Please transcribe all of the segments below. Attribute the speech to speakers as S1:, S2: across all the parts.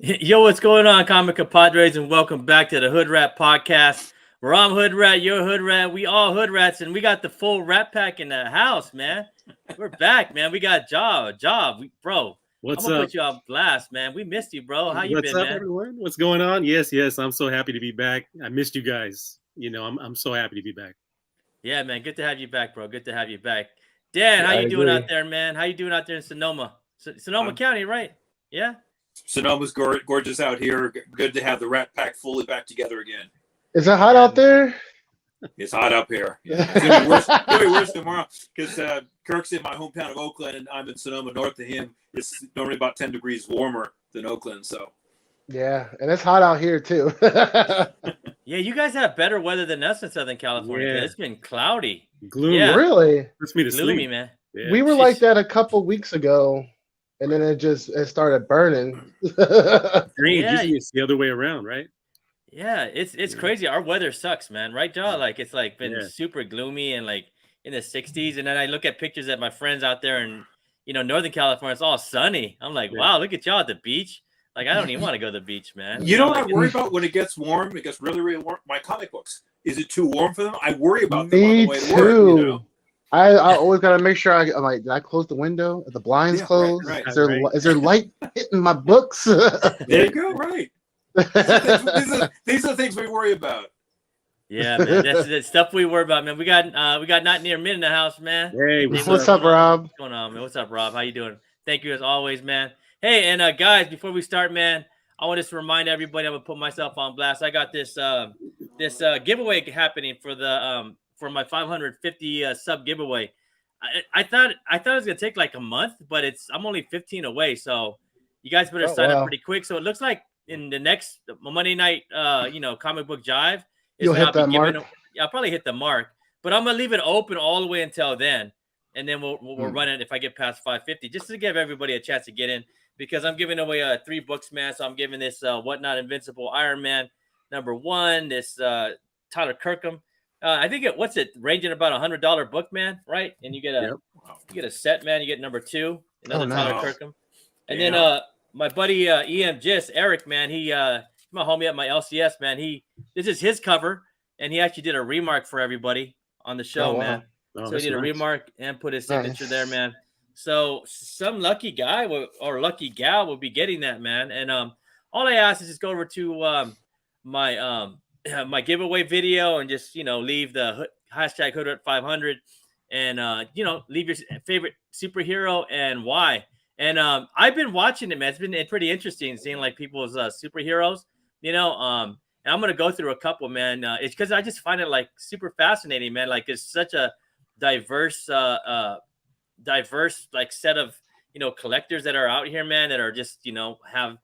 S1: Yo, what's going on, comic compadres, and welcome back to the Hoodrat podcast. Where I'm Hoodrat, you're Hoodrat, we all Hoodrats, and we got the full Rat Pack in the house, man. We're back, man. We got Job, bro.
S2: What's
S1: I'm gonna
S2: up?
S1: put you on blast, man. We missed you, bro. How you
S2: What's
S1: been,
S2: up,
S1: man?
S2: everyone? What's going on? Yes, I'm so happy to be back. I missed you guys. I'm so happy to be back.
S1: Yeah, man. Good to have you back, bro. Good to have you back. Dan, how
S3: I
S1: you doing
S3: agree.
S1: out there, man? How you doing out there in Sonoma? Sonoma County, right? Yeah.
S4: Sonoma's gorgeous out here. Good to have the Rat Pack fully back together again.
S3: Is it hot out there?
S4: It's hot up here. Yeah. It's gonna be worse tomorrow because Kirk's in my hometown of Oakland, and I'm in Sonoma. North of him, it's normally about 10 degrees warmer than Oakland. So
S3: Yeah, and it's hot out here too.
S1: Yeah, you guys have better weather than us in Southern California.
S2: Yeah.
S1: It's been cloudy.
S2: Gloomy.
S1: Yeah.
S3: Really?
S2: Puts me to
S1: Gloomy,
S2: sleep.
S1: man.
S2: Yeah.
S3: We were like that a couple weeks ago, and then it started burning.
S2: Green.
S1: Yeah.
S2: Usually it's the other way around, right?
S1: Yeah, it's crazy. Our weather sucks, man. Right, Joe? Like it's like been
S2: Yeah.
S1: super gloomy and like in the 60s. And then I look at pictures of my friends out there in Northern California. It's all sunny. I'm like,
S2: Yeah.
S1: wow, look at y'all at the beach. Like I don't even want to go to the beach, man.
S4: you know what I
S1: Like,
S4: worry about when it gets warm? It gets really, really warm. My comic books. Is it too warm for them? I worry about them on
S3: Me
S4: the way to work.
S3: too.
S4: You know?
S3: I always gotta make sure I'm like, did I close the window? Are the blinds
S4: Yeah, right,
S3: closed?
S4: right,
S3: is there
S2: right.
S3: is there light hitting my books?
S4: There you go. Right. These are the things we worry about.
S1: Yeah, man. That's the stuff we worry about, man. We got not near men in the house, man.
S2: Hey,
S3: What's up, Rob?
S1: What's going on, man? What's up, Rob? How you doing? Thank you as always, man. Hey, and guys, before we start, man, I want to remind everybody. I'm gonna put myself on blast. I got this giveaway happening for the for my 550 sub giveaway. I thought it was gonna take like a month, but I'm only 15 away, so you guys better
S3: Oh,
S1: sign up
S3: wow.
S1: pretty quick. So it looks like in the next Monday night, comic book Jive.
S3: You'll hit that mark?
S1: I'll probably hit the mark, but I'm gonna leave it open all the way until then, and then we'll run it if I get past 550, just to give everybody a chance to get in, because I'm giving away 3 books, man. So I'm giving this Whatnot Invincible Iron Man #1, this Tyler Kirkham. I think ranging about $100 book, man, right? And you get a set, man. You get #2, another Tyler
S4: nice.
S1: Kirkham, and then my buddy EM Gist, Eric, man, he's my homie at my LCS, man. This is his cover, and he actually did a remark for everybody on the show,
S3: Oh, wow.
S1: man.
S2: Oh,
S1: So
S2: that's
S1: he did a
S2: nice.
S1: remark and put his signature
S3: Nice.
S1: there, man. So some lucky guy or lucky gal will be getting that, man. And all I ask is just go over to my my giveaway video and just leave the hashtag Hoodrat500 and leave your favorite superhero and why. And I've been watching it, man. It's been pretty interesting seeing like people's superheroes, and I'm gonna go through a couple, man. It's because I just find it like super fascinating, man. Like it's such a diverse like set of collectors that are out here, man, that are just have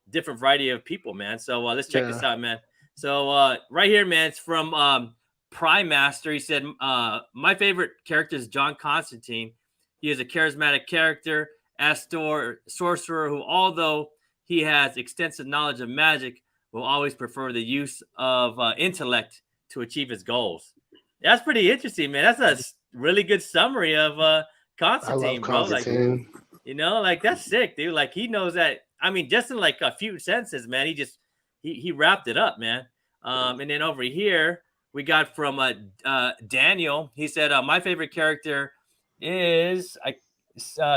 S1: different variety of people, man. So let's check this out, man. So right here, man, it's from Prime Master. He said, my favorite character is John Constantine. He is a charismatic character, Astor sorcerer who, although he has extensive knowledge of magic, will always prefer the use of intellect to achieve his goals. That's pretty interesting, man. That's a really good summary of
S3: I
S1: Constantine,
S3: love
S1: bro.
S3: Constantine.
S1: Like, like that's sick, dude. Like he knows that. I mean, just in like a few sentences, man. He wrapped it up, man. And then over here we got from Daniel. He said, my favorite character is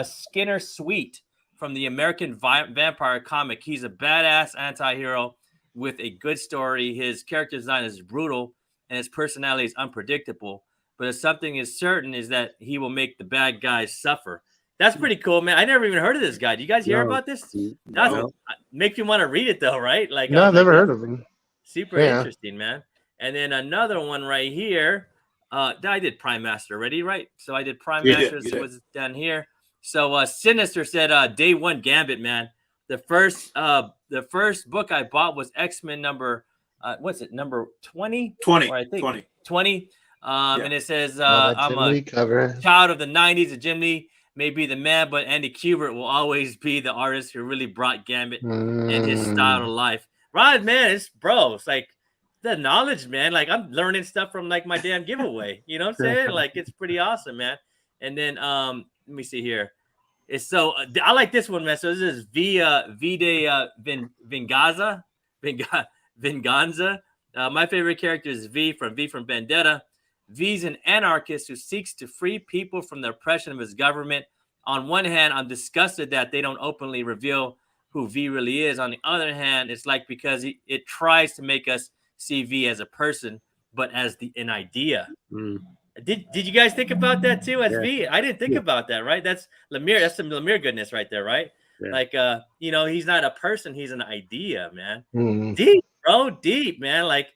S1: Skinner Sweet from the American Vampire comic. He's a badass anti-hero with a good story. His character design is brutal and his personality is unpredictable. But if something is certain is that he will make the bad guys suffer. That's pretty cool, man. I never even heard of this guy. Do you guys hear
S2: No.
S1: about this?
S2: No.
S1: Makes you want to read it though, right? Like
S3: No, I've never heard of him.
S1: Super
S3: Yeah.
S1: interesting, man. And then another one right here. I did Prime Master already, right? So I did Prime
S4: You
S1: Master.
S4: did, you
S1: So
S4: did.
S1: what's down here? So Sinister said, Day One Gambit, man. The first book I bought was X-Men number number 20?
S4: 20.
S1: Or I think
S4: 20.
S1: 20. And it says,
S3: That
S1: I'm
S3: Jim
S1: a
S3: Lee cover.
S1: child of the 90s. And Jim Lee may be the man, but Andy Kubert will always be the artist who really brought Gambit and his style to life. Right, man. It's like the knowledge, man. Like I'm learning stuff from like my damn giveaway. You know what I'm saying? Like it's pretty awesome, man. And then let me see here. It's so I like this one, man. So this is Venganza. My favorite character is V from Vendetta. V's an anarchist who seeks to free people from the oppression of his government. On one hand, I'm disgusted that they don't openly reveal who V really is. On the other hand, it's like because it tries to make us see V as a person, but as an idea. Did you guys think about that too as V? I didn't think about that, right? That's Lemire. That's some Lemire goodness right there, right? Yeah. Like, he's not a person. He's an idea, man. Deep, bro. Deep, man. Like,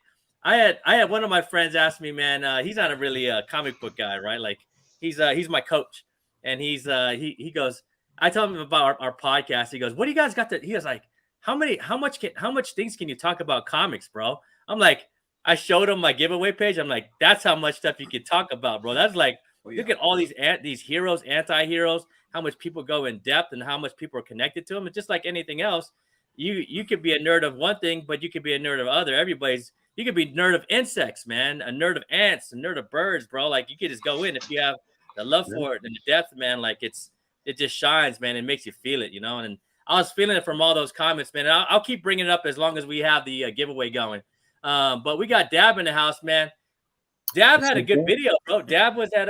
S1: I had one of my friends ask me, man, he's not a really comic book guy, right? Like, he's my coach. And he goes, I told him about our podcast. He goes, what do you guys got to, he was like, how much things can you talk about comics, bro? I'm like, I showed him my giveaway page. I'm like, that's how much stuff you can talk about, bro. That's like, look at all these heroes, anti-heroes, how much people go in depth and how much people are connected to them. It's just like anything else. You could be a nerd of one thing, but you could be a nerd of other. You could be a nerd of insects, man, a nerd of ants, a nerd of birds, bro. Like, you could just go in if you have the love for it and the depth, man. Like, it just shines, man. It makes you feel it, And I was feeling it from all those comments, man. I'll keep bringing it up as long as we have the giveaway going. But we got Dab in the house, man. Dab had a good video, bro. Dab was at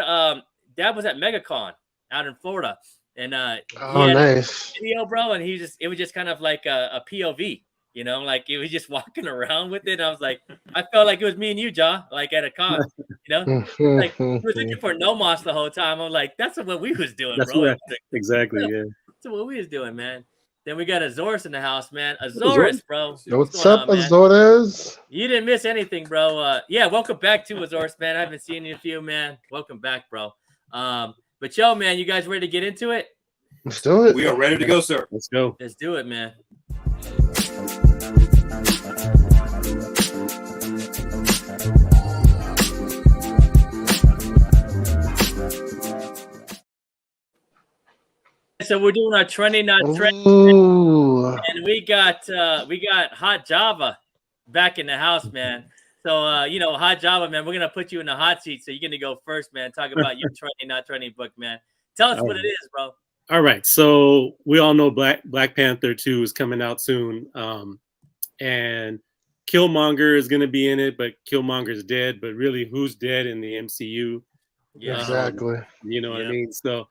S1: MegaCon out in Florida, and nice video, bro. And it was just kind of like a POV, like it was just walking around with it. I was like, I felt like it was me and you, Ja, like at a con, like we was looking for Nomos the whole time. I'm like, that's what we was doing, bro.
S2: Exactly, yeah.
S1: That's what we was doing, man. Then we got Azores in the house, man. Azores, bro.
S3: What's up, Azores?
S1: You didn't miss anything, bro. Welcome back to Azores, man. I haven't seen you in a few, man. Welcome back, bro. But yo, man, you guys ready to get into it?
S3: Let's do it.
S4: We are ready to go, sir.
S2: Let's go.
S1: Let's do it, man. So we're doing our trending, not trending, and we got Hot Java back in the house, man. So Hot Java, man, we're gonna put you in the hot seat, so you're gonna go first, man. Talk about your trending, not trending book, man. Tell us what it is, bro.
S2: All right, so we all know Black Panther 2 is coming out soon, and Killmonger is gonna be in it, but Killmonger's dead. But really, who's dead in the MCU?
S1: Yeah,
S3: exactly.
S2: You know what I mean? So.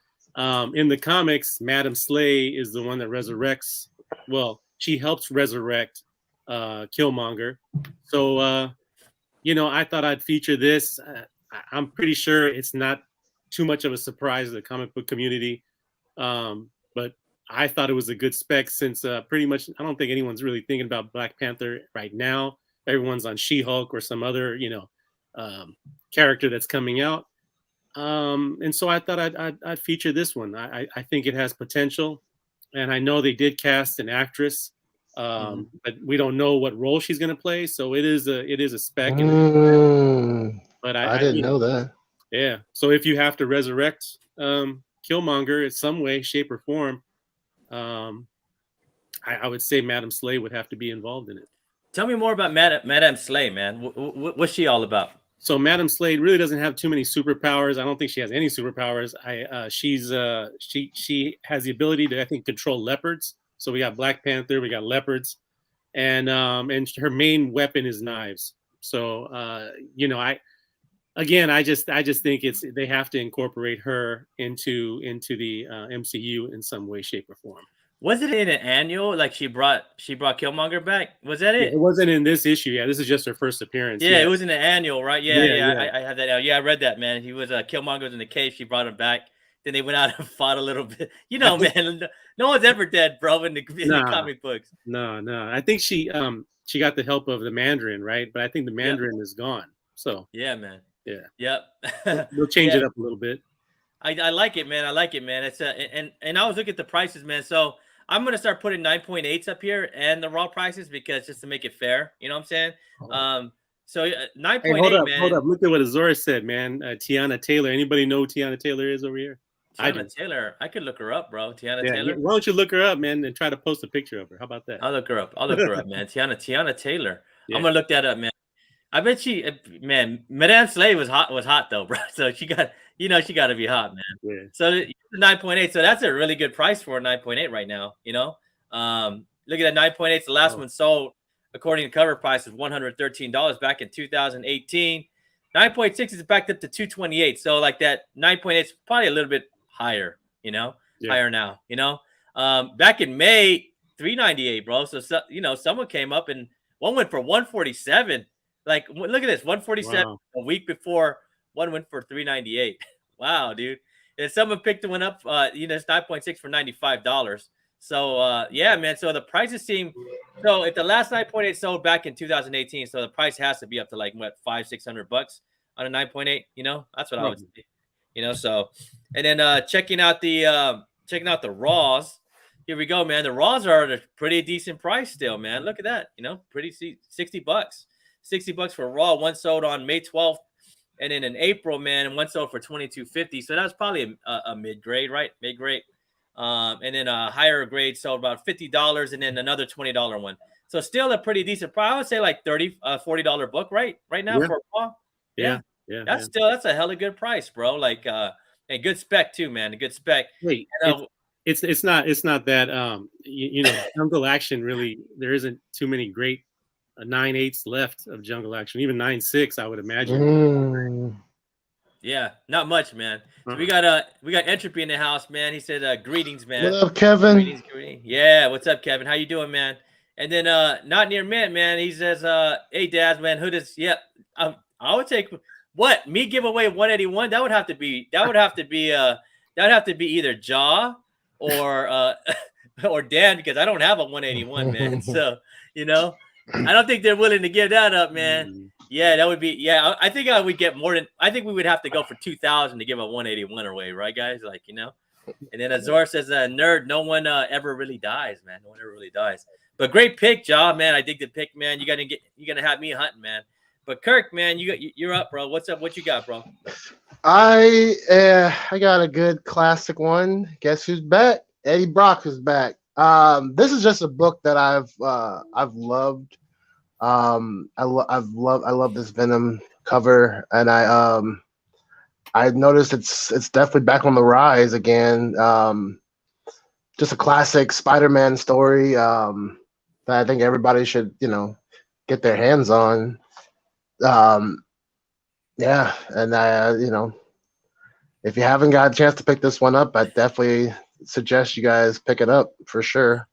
S2: In the comics, Madam Slay is the one that resurrects. Well, she helps resurrect Killmonger. So, I thought I'd feature this. I'm pretty sure it's not too much of a surprise to the comic book community. But I thought it was a good spec since pretty much I don't think anyone's really thinking about Black Panther right now. Everyone's on She-Hulk or some other, character that's coming out. And so I thought I'd feature this one. I think it has potential, and I know they did cast an actress, but we don't know what role she's going to play. So it is a spec. But I didn't
S3: know that.
S2: Yeah. So if you have to resurrect Killmonger in some way, shape, or form, I would say Madam Slay would have to be involved in it.
S1: Tell me more about Madame Slay, man. What's she all about?
S2: So Madam Slade really doesn't have too many superpowers. I don't think she has any superpowers. She has the ability to, I think, control leopards. So we got Black Panther, we got leopards, and her main weapon is knives. So I just think they have to incorporate her into the MCU in some way, shape, or form.
S1: Was it in an annual? Like she brought Killmonger back? Was that it?
S2: Yeah, it wasn't in this issue. Yeah, this is just her first appearance.
S1: Yeah, it was in an annual, right? Yeah. I had that. Yeah, I read that, man. He was Killmonger was in the cave. She brought him back. Then they went out and fought a little bit. Man, no one's ever dead, bro, in the comic books.
S2: No. I think she got the help of the Mandarin, right? But I think the Mandarin is gone. So
S1: yeah, man.
S2: Yeah.
S1: Yep.
S2: We'll change it up a little bit.
S1: I like it, man. It's and I was looking at the prices, man. So I'm gonna start putting 9.8s up here and the raw prices because just to make it fair, you know what I'm saying? So 9.8, man. Hold up.
S2: Look at what Azora said, man. Tiana Taylor. Anybody know who Tiana Taylor is over here?
S1: Tiana Taylor. I could look her up, bro. Tiana Taylor.
S2: Why don't you look her up, man, and try to post a picture of her? How about that?
S1: I'll look her up, man. Tiana Taylor. Yeah. I'm gonna look that up, man. I bet Madame Slay was hot though, bro. So she got You know she got to be hot, man.
S2: Yeah.
S1: So 9.8. So that's a really good price for a 9.8 right now. You know, look at that 9.8. The last one sold according to cover price was $113 back in 2018. 9.6 is backed up to 228. So like that 9.8 is probably a little bit higher. You know, higher now. You know, back in May, 398, bro. So you know, someone came up and one went for 147. Like, look at this, 147 a week before. One went for 398. Wow, dude. And someone picked one up, you know, it's 9.6 for $95. So yeah, man. So the prices seem so if the last 9.8 sold back in 2018, so the price has to be up to like what $500-600 on a 9.8, you know? That's what I would say. You know, so and then checking out the raws. Here we go, man. The raws are at a pretty decent price still, man. Look at that, you know, pretty $60. $60 for raw. One sold on May 12th. And then in April, man, one sold for $22.50. So that's probably a mid-grade, right? Mid-grade. And then a higher grade sold about $50 and then another $20 one. So still a pretty decent price. I would say like $40 book right now for a raw. Yeah. That's a hella good price, bro. Like and good spec too, man. A good spec.
S2: Wait, it's not that you know, Jungle Action really, there isn't too many great 9.8s left of Jungle Action, even 9.6 I would imagine.
S1: Yeah, not much, man. So we got Entropy in the house, man. He said greetings, man.
S3: What up, Kevin?
S1: Greetings. Yeah, what's up, Kevin? How you doing, man? And then Not Near Mint, man. He says hey Daz, man, who does I would take what me give away 181. That would have to be either Jaw or or Dan, because I don't have a 181, man. So you know, I don't think they're willing to give that up, man. Yeah, that would be. Yeah, I think we get more than. I think we would have to go for 2,000 to give a 181 away, right, guys? Like, you know. And then Azor says, "Nerd, no one ever really dies, man. No one ever really dies." But great pick, Jaw, man. I dig the pick, man. You're gonna have me hunting, man. But Kirk, man, you're up, bro. What's up? What you got, bro?
S3: I got a good classic one. Guess who's back? Eddie Brock is back. This is just a book that I've loved. I love this Venom cover, and I noticed it's definitely back on the rise again. Just a classic Spider-Man story that I think everybody should, you know, get their hands on. Yeah, and you know, if you haven't got a chance to pick this one up, I definitely suggest you guys pick it up for sure.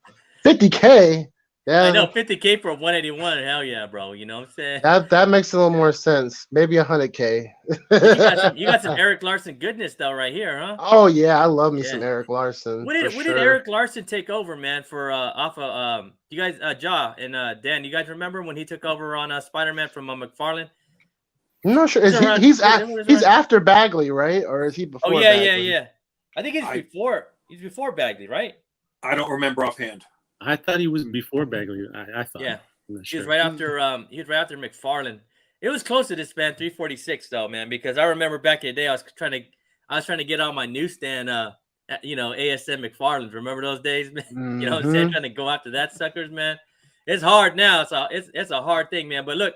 S3: $50K. Yeah,
S1: I know, $50K for 181. Hell yeah, bro. You know what I'm saying?
S3: That makes a little more sense. Maybe $100K.
S1: you got some Eric Larson goodness though, right here, huh?
S3: Oh yeah, I love me some Eric Larson.
S1: What did Eric Larson take over, man? For off of you guys, Jaw and Dan, you guys remember when he took over on Spider-Man from McFarlane?
S3: I'm not sure. He's after Bagley, right? Or is he before?
S1: Oh yeah,
S3: Bagley?
S1: yeah. I think he's before. He's before Bagley, right?
S4: I don't remember offhand.
S2: I thought he was before Bagley. I thought.
S1: Yeah, he was right after. He was right after McFarlane. It was close to this, man. 346 though, man. Because I remember back in the day, I was trying to get on my newsstand. You know, ASM McFarlane's. Remember those days, man? Mm-hmm. You know what I'm saying? Trying to go after that suckers, man. It's hard now. So it's a hard thing, man. But look,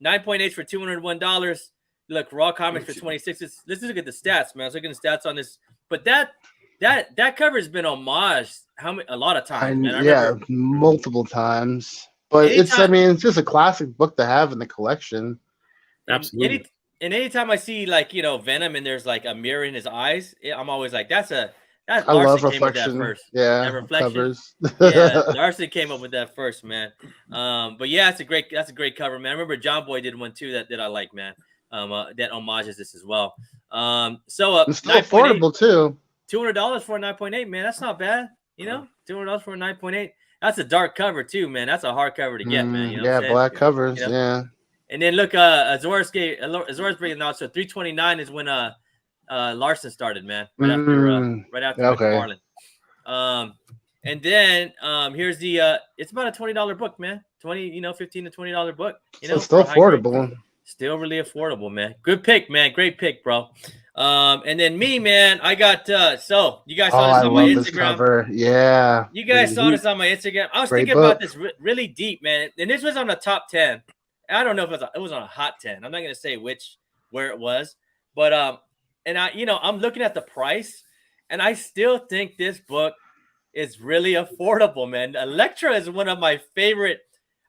S1: 9.8 for $201. Look, Raw Comics for 26. Let's look at the stats, man. Let's look at the stats on this. But that cover has been homaged a lot of times, man.
S3: Yeah, multiple times. But it's just a classic book to have in the collection.
S2: Absolutely.
S1: And anytime I see, like, you know, Venom and there's like a mirror in his eyes, I'm always like, I
S3: love reflection. Yeah,
S1: reflection. Covers. Larson came up with that first, man. But yeah, that's a great cover, man. I remember John Boy did one too that I like, man. That homages this as well. So
S3: it's still affordable too.
S1: $200 for a 9.8, man. That's not bad. You know, $200 for a 9.8. That's a dark cover too, man. That's a hard cover to get, man. You know
S3: black covers. You know? Yeah.
S1: And then look, Azor's bringing out. So 329 is when Larson started, man. Right after McFarlane. And then here's the it's about a $20 book, man. $15 to $20 book. You know,
S3: it's still affordable.
S1: Still really affordable, man. Good pick, man. Great pick, bro. And then me, man, I got so you guys saw this on my Instagram. This cover.
S3: Yeah.
S1: You guys saw this on my Instagram. I was thinking about this really deep, man. And this was on the top 10. I don't know if it was on a hot 10. I'm not gonna say where it was, but I'm looking at the price, and I still think this book is really affordable, man. Elektra is one of my favorite.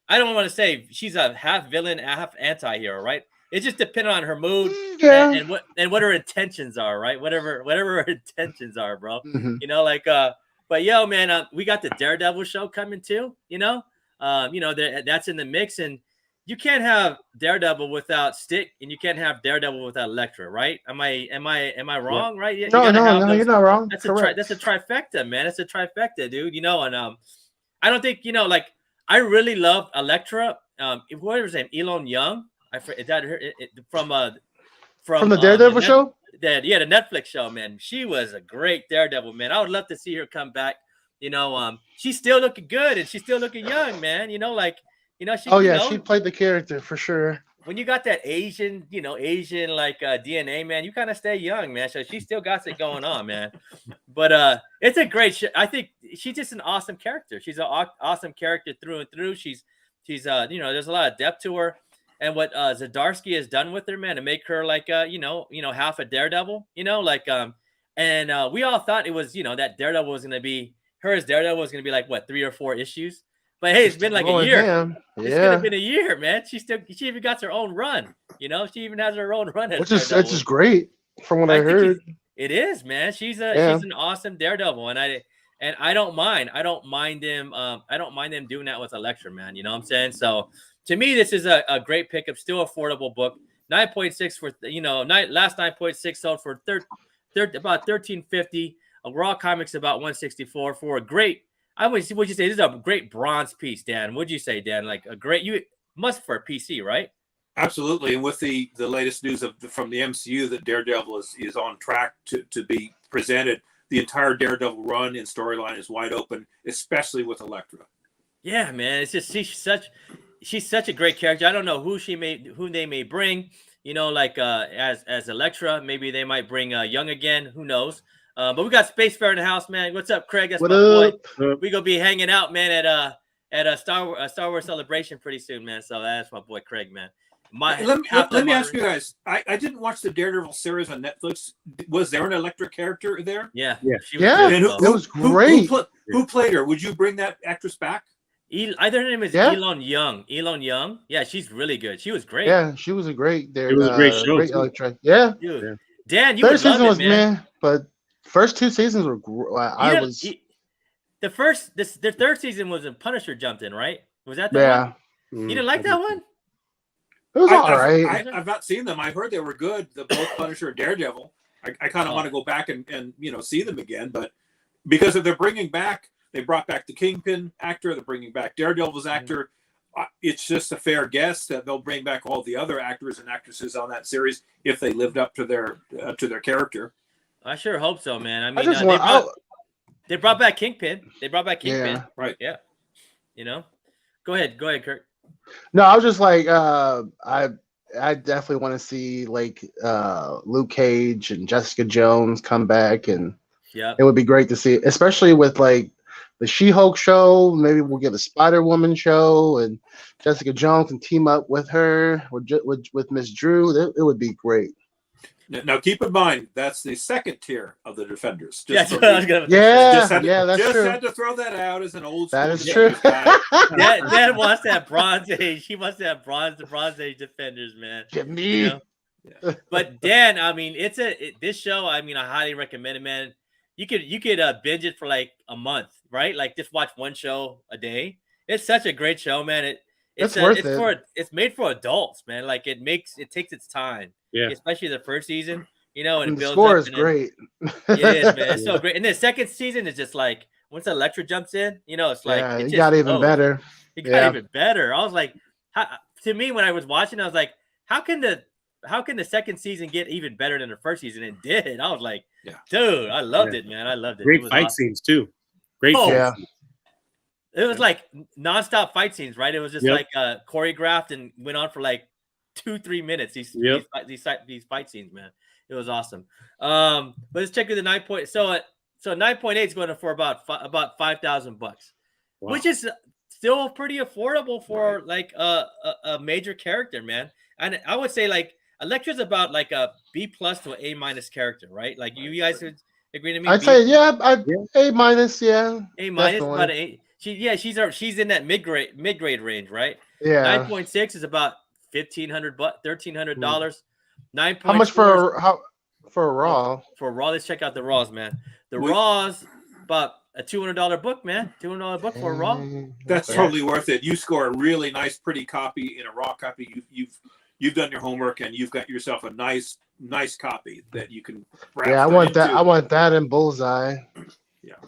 S1: I don't want to say she's a half villain, half anti-hero, right? It just depends on her mood and what her intentions are, right? Whatever her intentions are, bro.
S3: Mhm.
S1: But yo, man, we got the Daredevil show coming too. That's in the mix, and you can't have Daredevil without Stick, and you can't have Daredevil without Elektra, right? Am I wrong? Right?
S3: No, you're not wrong.
S1: That's
S3: Correct.
S1: that's a trifecta, man. It's a trifecta, dude. I don't think I really love Elektra. What was her name? Elon Young. Is that her? From
S3: the Daredevil show?
S1: The Netflix show, man. She was a great Daredevil, man. I would love to see her come back. She's still looking good and she's still looking young, man. She
S3: played the character for sure.
S1: When you got that Asian DNA, man, you kind of stay young, man. So she still got it going on, man. But it's a great show. I think she's just an awesome character. She's an awesome character through and through. She's there's a lot of depth to her. And what Zdarsky has done with her, man, to make her half a Daredevil, and we all thought it was, that Daredevil was going to be, her as Daredevil was going to be like, what, 3 or 4 issues? But hey, it's been like a year.
S3: Damn.
S1: It's going to been a year, man. She even got her own run, she even has her own run.
S3: Which is great from what I heard.
S1: It is, man. She's an awesome Daredevil. And I don't mind. I don't mind them doing that with Elektra, man. You know what I'm saying? So, to me, this is a great pickup, still affordable book. 9.6 for last 9.6 sold for about $13.50. Raw Comics about $164 for a great. Would you say this is a great bronze piece, Dan? Would you say, Dan? Like a great must for a PC, right?
S4: Absolutely, and with the latest news from the MCU that Daredevil is on track to be presented, the entire Daredevil run and storyline is wide open, especially with Elektra.
S1: Yeah, man, it's just she's such a great character. I don't know who they may bring, as Elektra. Maybe they might bring Young again. Who knows? But we got Spacefarer in the house, man. What's up, Craig? That's
S3: what
S1: my
S3: up?
S1: boy. We gonna be hanging out, man, at a Star Wars celebration pretty soon, man. So that's my boy Craig, man.
S4: Let me ask you guys. I didn't watch the Daredevil series on Netflix. Was there an Elektra character there?
S1: Yeah.
S3: It was great.
S4: Who played her? Would you bring that actress back?
S1: Either her name is Elon Young. Elon Young. Yeah, she's really good. She was great.
S3: Yeah, she was a great there.
S2: It was a great show.
S3: Great Elektra. Yeah.
S1: Dude. Yeah. Dan, you
S3: third season was
S1: man.
S3: But first 2 seasons were
S1: the third season was when Punisher jumped in, right? Was that the one? You didn't like that one?
S3: It was all right.
S4: I've not seen them. I heard they were good. The both Punisher and Daredevil. I kind of want to go back and see them again, but because if they're bringing back. They brought back the Kingpin actor. They're bringing back Daredevil's actor. It's just a fair guess that they'll bring back all the other actors and actresses on that series if they lived up to their character.
S1: I sure hope so, man. I mean, they brought back Kingpin.
S3: Yeah.
S4: Right.
S1: Yeah. Go ahead, Kurt.
S3: No, I was just like, I definitely want to see Luke Cage and Jessica Jones come back, and it would be great to see, especially with the She-Hulk show. Maybe we'll get a Spider-Woman show, and Jessica Jones can team up with her with Miss Drew. It would be great.
S4: Now, keep in mind that's the second tier of the Defenders.
S3: That's true.
S4: Just had to throw that out as an old.
S3: That is true.
S1: Dad wants that Bronze Age. He wants that Bronze Age Defenders, man.
S3: Get me.
S1: Yeah. But Dan, I mean, this show. I mean, I highly recommend it, man. You could binge it for like a month, right? Like just watch one show a day. It's such a great show, man. It's made for adults, man. Like it takes its time.
S2: Yeah.
S1: Especially the first season, and it
S3: the
S1: builds
S3: score
S1: up.
S3: is great.
S1: It is, man. It's so great. And the second season is just like once Elektra jumps in, it's like
S3: it got even better.
S1: It got even better. I was like, to me when I was watching, I was like, how can the second season get even better than the first season? It did. I was like, dude, I loved it, man. I loved it.
S2: Great fight scenes too. Great.
S3: Yeah.
S1: It was like nonstop fight scenes, right? It was just like choreographed and went on for like 2-3 minutes. These fight scenes, man. It was awesome. But let's check with the 9 point. So 9.8 is going for about $5,000, which is still pretty affordable for like a major character, man. And I would say like Elektra's about like a B+ to an A- character, right? Like you guys would agree to me?
S3: I'd say A-, yeah.
S1: A-
S3: Definitely.
S1: about A. She's in that mid grade range, right?
S3: Yeah.
S1: 9.6 is about $1,500, $1,300. 9.
S3: How much for a Raw?
S1: For Raw? Let's check out the Raws, man. The
S4: We-
S1: Raws about a $200 book, man. $200 book for a Raw.
S4: That's
S3: Okay.
S4: totally worth it. You score a really nice, pretty copy in a raw copy. You've done your homework and you've got yourself a nice copy that you can.
S3: Yeah, I want that. I want that in Bullseye.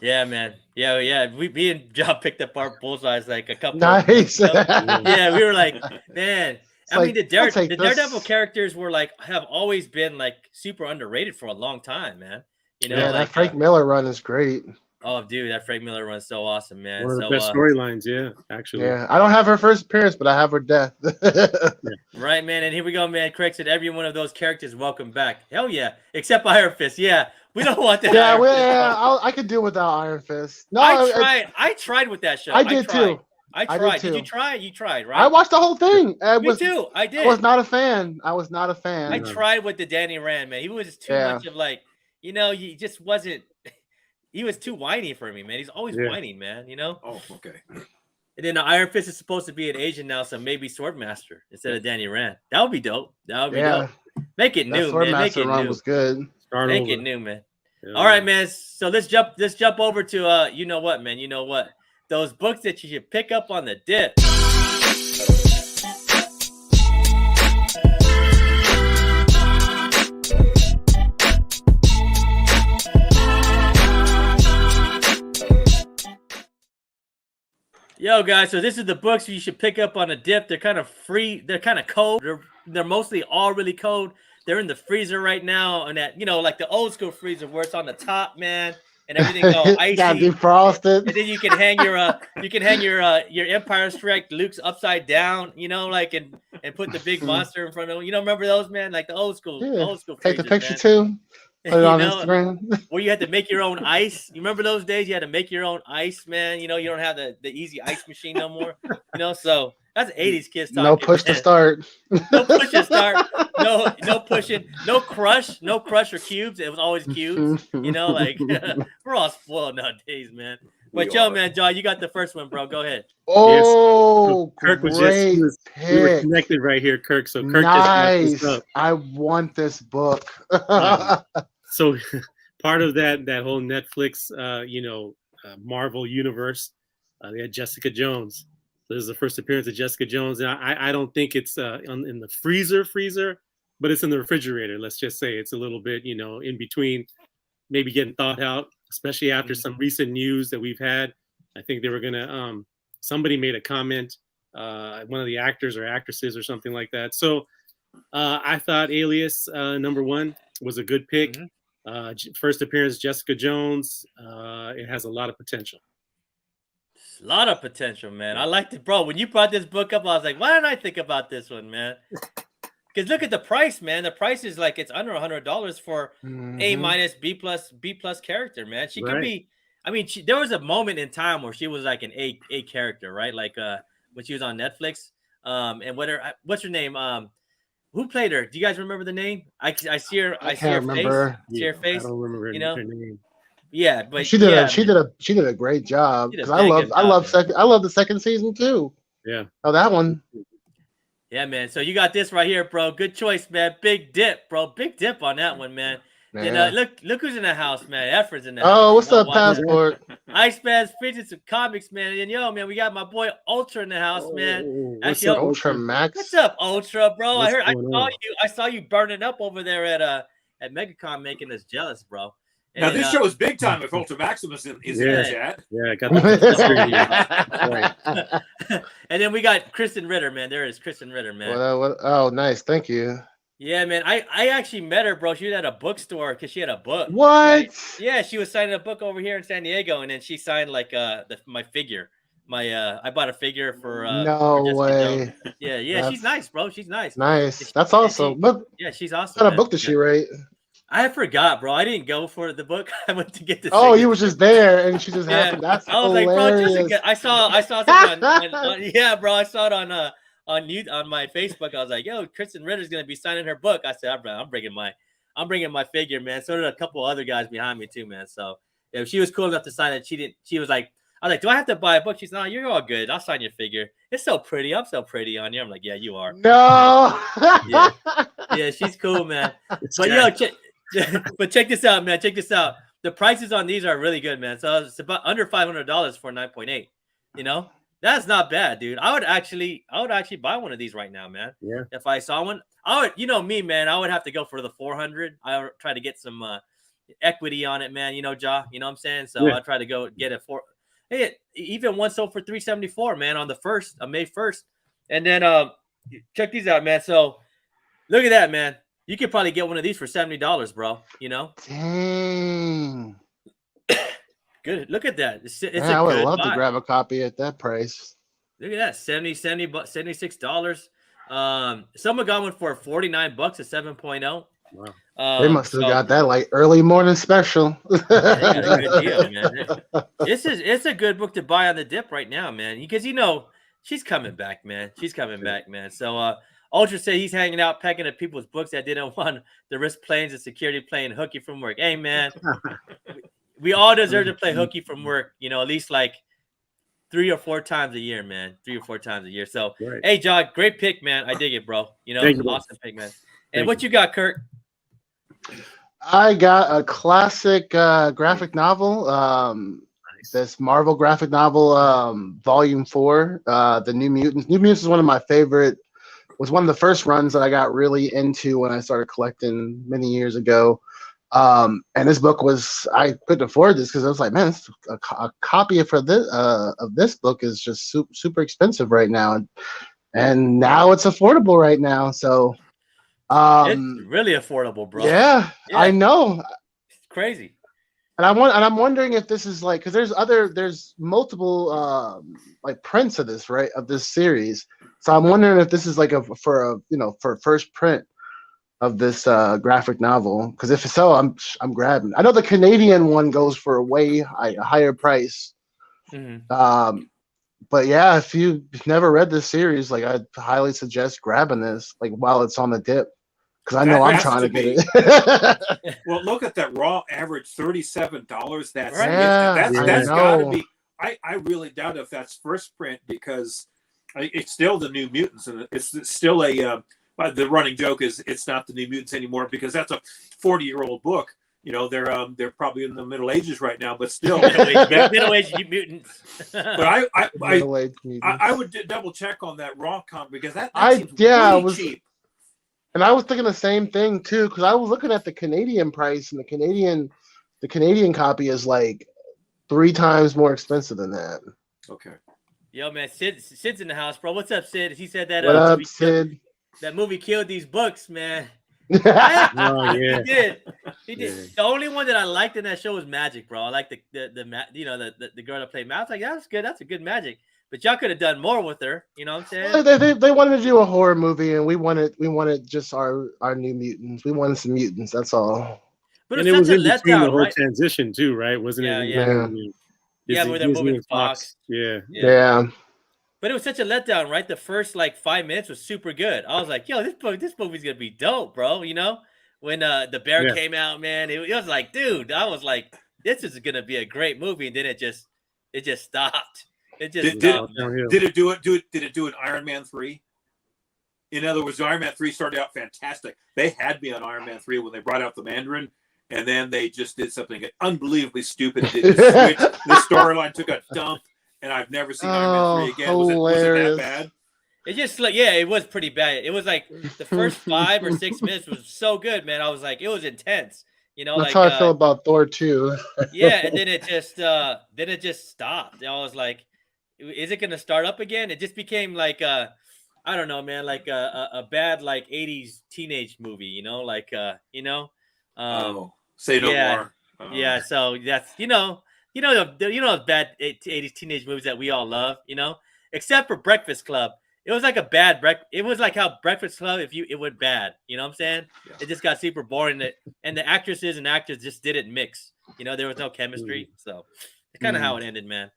S1: Yeah, man. Yeah. Me and John picked up our bullseyes like a couple.
S3: Nice.
S1: Yeah, we were like, man.
S3: It's
S1: I mean,
S3: like,
S1: the
S3: I'll take this.
S1: Daredevil characters were like have always been like super underrated for a long time, man. You know,
S3: Yeah,
S1: like,
S3: that Frank Miller run is great.
S1: oh, dude, that Frank Miller run's so awesome, man.
S2: One of the
S1: So,
S2: best storylines, yeah, actually.
S3: Yeah, I don't have her first appearance, but I have her death.
S1: right, man. And here we go, man. Craig said every one of those characters welcome back. Hell yeah, except Iron Fist. Yeah, we don't want that.
S3: Yeah,
S1: Iron Fist.
S3: I could do without Iron Fist. No,
S1: I tried with that show.
S3: I did too.
S1: I
S3: I
S1: tried.
S3: did
S1: Did you
S3: too.
S1: try? You tried, right?
S3: I watched the whole thing.
S1: Me too. I did.
S3: I was not a fan.
S1: I tried with the Danny Rand, man. He was just too much of like, he just wasn't. He was too whiny for me, man. He's always whining, man.
S4: Oh, okay.
S1: And then the Iron Fist is supposed to be an Asian now, so maybe Swordmaster instead of Danny Rand. That would be dope. That would be dope. Make it new, man. Make it
S3: run
S1: new.
S3: was good.
S1: Make it new, man.
S2: Yeah.
S1: All right, man. So let's jump over to you know what, man. You know what? Those books that you should pick up on the dip. Yo, guys, so this is the books you should pick up on a dip. They're kind of free. They're kind of cold. They're mostly all really cold. They're in the freezer right now, and that like the old school freezer where it's on the top, man, and everything's all icy.
S3: Got defrosted.
S1: And then you can hang your Empire Strike Luke's upside down, and put the big monster in front of him. Remember those, man? Like the old school
S3: Take the
S1: freezers,
S3: picture
S1: man.
S3: too. Put it on Instagram.
S1: Where you had to make your own ice. You remember those days? You had to make your own ice, man. You don't have the easy ice machine no more. So that's 80s kids talking.
S3: No push to start.
S1: No push to start. No pushing. No crush or cubes. It was always cubes. We're all spoiled nowadays, man. But man, John, you got the first one, bro. Go ahead.
S3: Oh,
S2: yes. Kirk was
S3: great
S2: we were connected right here, Kirk. So Kirk
S3: nice.
S2: Just up.
S3: I want this book.
S2: So part of that whole Netflix, Marvel universe, they had Jessica Jones. So this is the first appearance of Jessica Jones, and I don't think it's in the freezer, but it's in the refrigerator. Let's just say it's a little bit, in between, maybe getting thawed out, especially after some recent news that we've had. I think they were gonna. Somebody made a comment, one of the actors or actresses or something like that. So I thought Alias #1 was a good pick.
S1: Mm-hmm.
S2: First appearance, Jessica Jones. It has a lot of potential.
S1: A lot of potential, man. I liked it, bro. When you brought this book up, I was like, why didn't I think about this one, man? Because look at the price, man. The price is like it's under $100 for A-, B+ character, man. She could be. I mean, there was a moment in time where she was like an A character, right? Like when she was on Netflix. And what's her name? Who played her? Do you guys remember the name? I see her. I see her
S3: remember.
S1: face. See her face.
S2: I don't remember her name.
S1: Yeah, but
S3: she did a great job. Because I love the second season too.
S2: Yeah.
S3: Oh, that one.
S1: Yeah, man. So you got this right here, bro. Good choice, man. Big dip, bro. Big dip on that one, man. And look who's in the house, man. Effort's in the house.
S3: Oh, what's up, Passport?
S1: Iceman's Fidgets and Comics, man. And man, we got my boy Ultra in the house, man.
S3: What's up, Ultra Max?
S1: What's up, Ultra, bro? I saw you burning up over there at MegaCon, making us jealous, bro.
S4: Now this show is big time if Ultra Maximus is in the chat.
S2: Yeah, I got the
S1: And then we got Kristen Ritter, man. There is Kristen Ritter, man.
S3: Oh, nice. Thank you.
S1: Yeah, man. I actually met her, bro. She was at a bookstore because she had a book.
S3: What?
S1: Right? Yeah, she was signing a book over here in San Diego, and then she signed like my figure. I bought a figure for
S3: no way.
S1: Yeah, she's nice, bro. She's nice.
S3: Nice. That's awesome.
S1: She's awesome.
S3: What kind of book did she write?
S1: I forgot, bro. I didn't go for the book. I went to get the.
S3: Oh, you were just there, and she just happened. That's
S1: I was
S3: hilarious.
S1: like, bro, I saw something on yeah, bro. I saw it on on my Facebook. I was like, "Yo, Kristen Ritter's gonna be signing her book." I said, "I'm bringing my figure, man." So did a couple other guys behind me too, man. So if she was cool enough to sign it, she was like, I was like, "Do I have to buy a book?" She's, "No, you're all good. I'll sign your figure. It's so pretty. I'm so pretty on you." I'm like, "Yeah, you are."
S3: No.
S1: Yeah, she's cool, man.
S2: This
S1: But
S2: guy-
S1: check this out, man. Check this out. The prices on these are really good, man. So it's about under $500 for 9.8. You know, that's not bad, dude. I would actually buy one of these right now, man.
S2: Yeah.
S1: If I saw one, I would. You know me, man. I would have to go for the 400. I would try to get some equity on it, man. You know, Ja. You know what I'm saying? So
S2: Yeah.
S1: I'll try to go get it for. Hey, even one sold for $374, man, on the May 1st. And then check these out, man. So look at that, man. You could probably get one of these for $70, bro. You know?
S3: Dang.
S1: Good. Look at that. It's
S3: Man,
S1: a
S3: I would
S1: good
S3: love
S1: buy.
S3: to grab a copy at that price.
S1: Look at that. $76. Someone got one for $49 at 7.0.
S2: Wow.
S3: They must have got that like early morning special.
S1: They got a good deal, man. It's a good book to buy on the dip right now, man. Because you know she's coming back, man. She's coming back, man. So Ultra said he's hanging out packing up people's books that didn't want to risk planes and security playing hooky from work. Hey, man, we all deserve to play hooky from work. You know, at least like 3 or 4 times a year, man. 3 or 4 times a year. So,
S2: Right.
S1: hey, John, great pick, man. I dig it, bro. You know,
S2: Thank you,
S1: awesome pick, man. And
S2: Thank
S1: what you got, Kurt?
S3: I got a classic graphic novel. This Marvel graphic novel, Volume 4, The New Mutants. New Mutants is one of my favorite. Was one of the first runs that I got really into when I started collecting many years ago. And this book was, I couldn't afford this because I was like, man, a copy for this of this book is just super expensive right now, and now it's affordable right now. So,
S1: It's really affordable, bro.
S3: yeah, I know.
S1: It's crazy.
S3: And I'm wondering if this is like, because there's multiple like prints of this, right, of this series. So I'm wondering if this is like for first print of this graphic novel. Because if so, I'm grabbing. I know the Canadian one goes for a way higher price.
S1: Mm-hmm.
S3: But yeah, if you've never read this series, like I'd highly suggest grabbing this like while it's on the dip. Because I know
S4: That
S3: I'm
S4: has
S3: trying to
S4: to
S3: get
S4: be.
S3: it.
S4: Well, look at that raw average, $37. That's
S3: Yeah,
S4: that's
S3: I
S4: got to
S3: know.
S4: be. I really doubt if that's first print because it's still the New Mutants, and it's still a. The running joke is it's not the New Mutants anymore because that's a 40-year-old book. You know, they're probably in the Middle Ages right now, but still.
S1: Middle-aged mutants.
S4: But
S3: Middle-aged mutants.
S4: I would double check on that raw comic because that seems
S3: I
S4: really
S3: was
S4: cheap.
S3: And I was thinking the same thing too, because I was looking at the Canadian price, and the Canadian copy is like 3 times more expensive than that.
S4: Okay.
S1: Yo, man, Sid's in the house, bro. What's up, Sid? He said that
S3: What up,
S1: movie
S3: Sid?
S1: that movie killed these books, man.
S2: Oh, yeah.
S1: He did.
S2: Yeah.
S1: The only one that I liked in that show was Magic, bro. I like the girl that played Magic. Like, that's good. That's a good Magic. But y'all could have done more with her. You know what I'm saying?
S3: They wanted to do a horror movie, and we wanted just our New Mutants. We wanted some mutants. That's all.
S1: But
S2: And
S1: it's
S2: it was
S1: such a
S2: in between the
S1: letdown,
S2: whole
S1: right?
S2: transition too, right? Wasn't
S1: Yeah,
S2: it?
S3: yeah.
S1: Yeah, where they're
S2: Disney
S1: moving
S2: and
S1: to Fox.
S2: Yeah.
S3: Yeah.
S1: But it was such a letdown, right? The first like 5 minutes was super good. I was like, yo, this movie's gonna be dope, bro. You know, when the bear
S2: Yeah.
S1: came out, man, it was like, dude, I was like, this is gonna be a great movie, and then it just stopped. It just stopped.
S4: Did it do an Iron Man 3? In other words, Iron Man 3 started out fantastic. They had me on Iron Man 3 when they brought out the Mandarin, and then they just did something unbelievably stupid. They just switched. The storyline took a dump, and I've never seen Iron Man 3 again. Was it that bad?
S1: It just like, yeah, it was pretty bad. It was like the first 5 or 6 minutes was so good, man. I was like, it was intense. You know,
S3: That's
S1: like
S3: how I feel about Thor 2.
S1: yeah, and then it just stopped. I was like, is it gonna start up again? It just became like I don't know, man, like a bad like 80s teenage movie, you know, like
S4: Say no
S1: yeah,
S4: more.
S1: yeah. So that's those bad 80s teenage movies that we all love, you know, except for Breakfast Club. It was like a bad It was like how Breakfast Club, it went bad, you know what I'm saying? Yeah. It just got super boring, and the actresses and actors just didn't mix. You know, there was no chemistry, so it's kind of how it ended, man.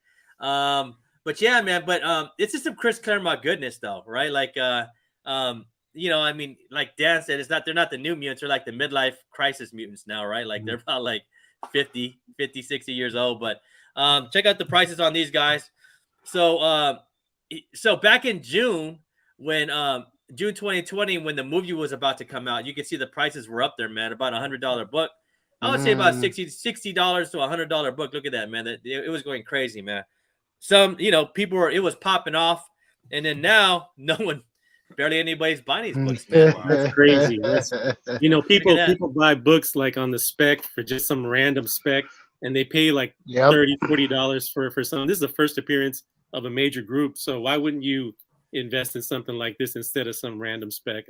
S1: But yeah, man. But it's just some Chris Claremont goodness, though, right? Like you know, I mean, like Dan said, they're not the new mutants, they're like the midlife crisis mutants now, right? Like they're about like 50, 60 years old. But check out the prices on these guys. So so back in June, when June 2020, when the movie was about to come out, you can see the prices were up there, man. About $100 book. I would say about $60 to $100 book. Look at that, man. It was going crazy, man. Some, you know, it was popping off, and then now barely anybody's buying these books, man.
S2: That's crazy. You know, people buy books like on the spec for just some random spec, and they pay like $30-$40 for something. This is the first appearance of a major group, so why wouldn't you invest in something like this instead of some random spec?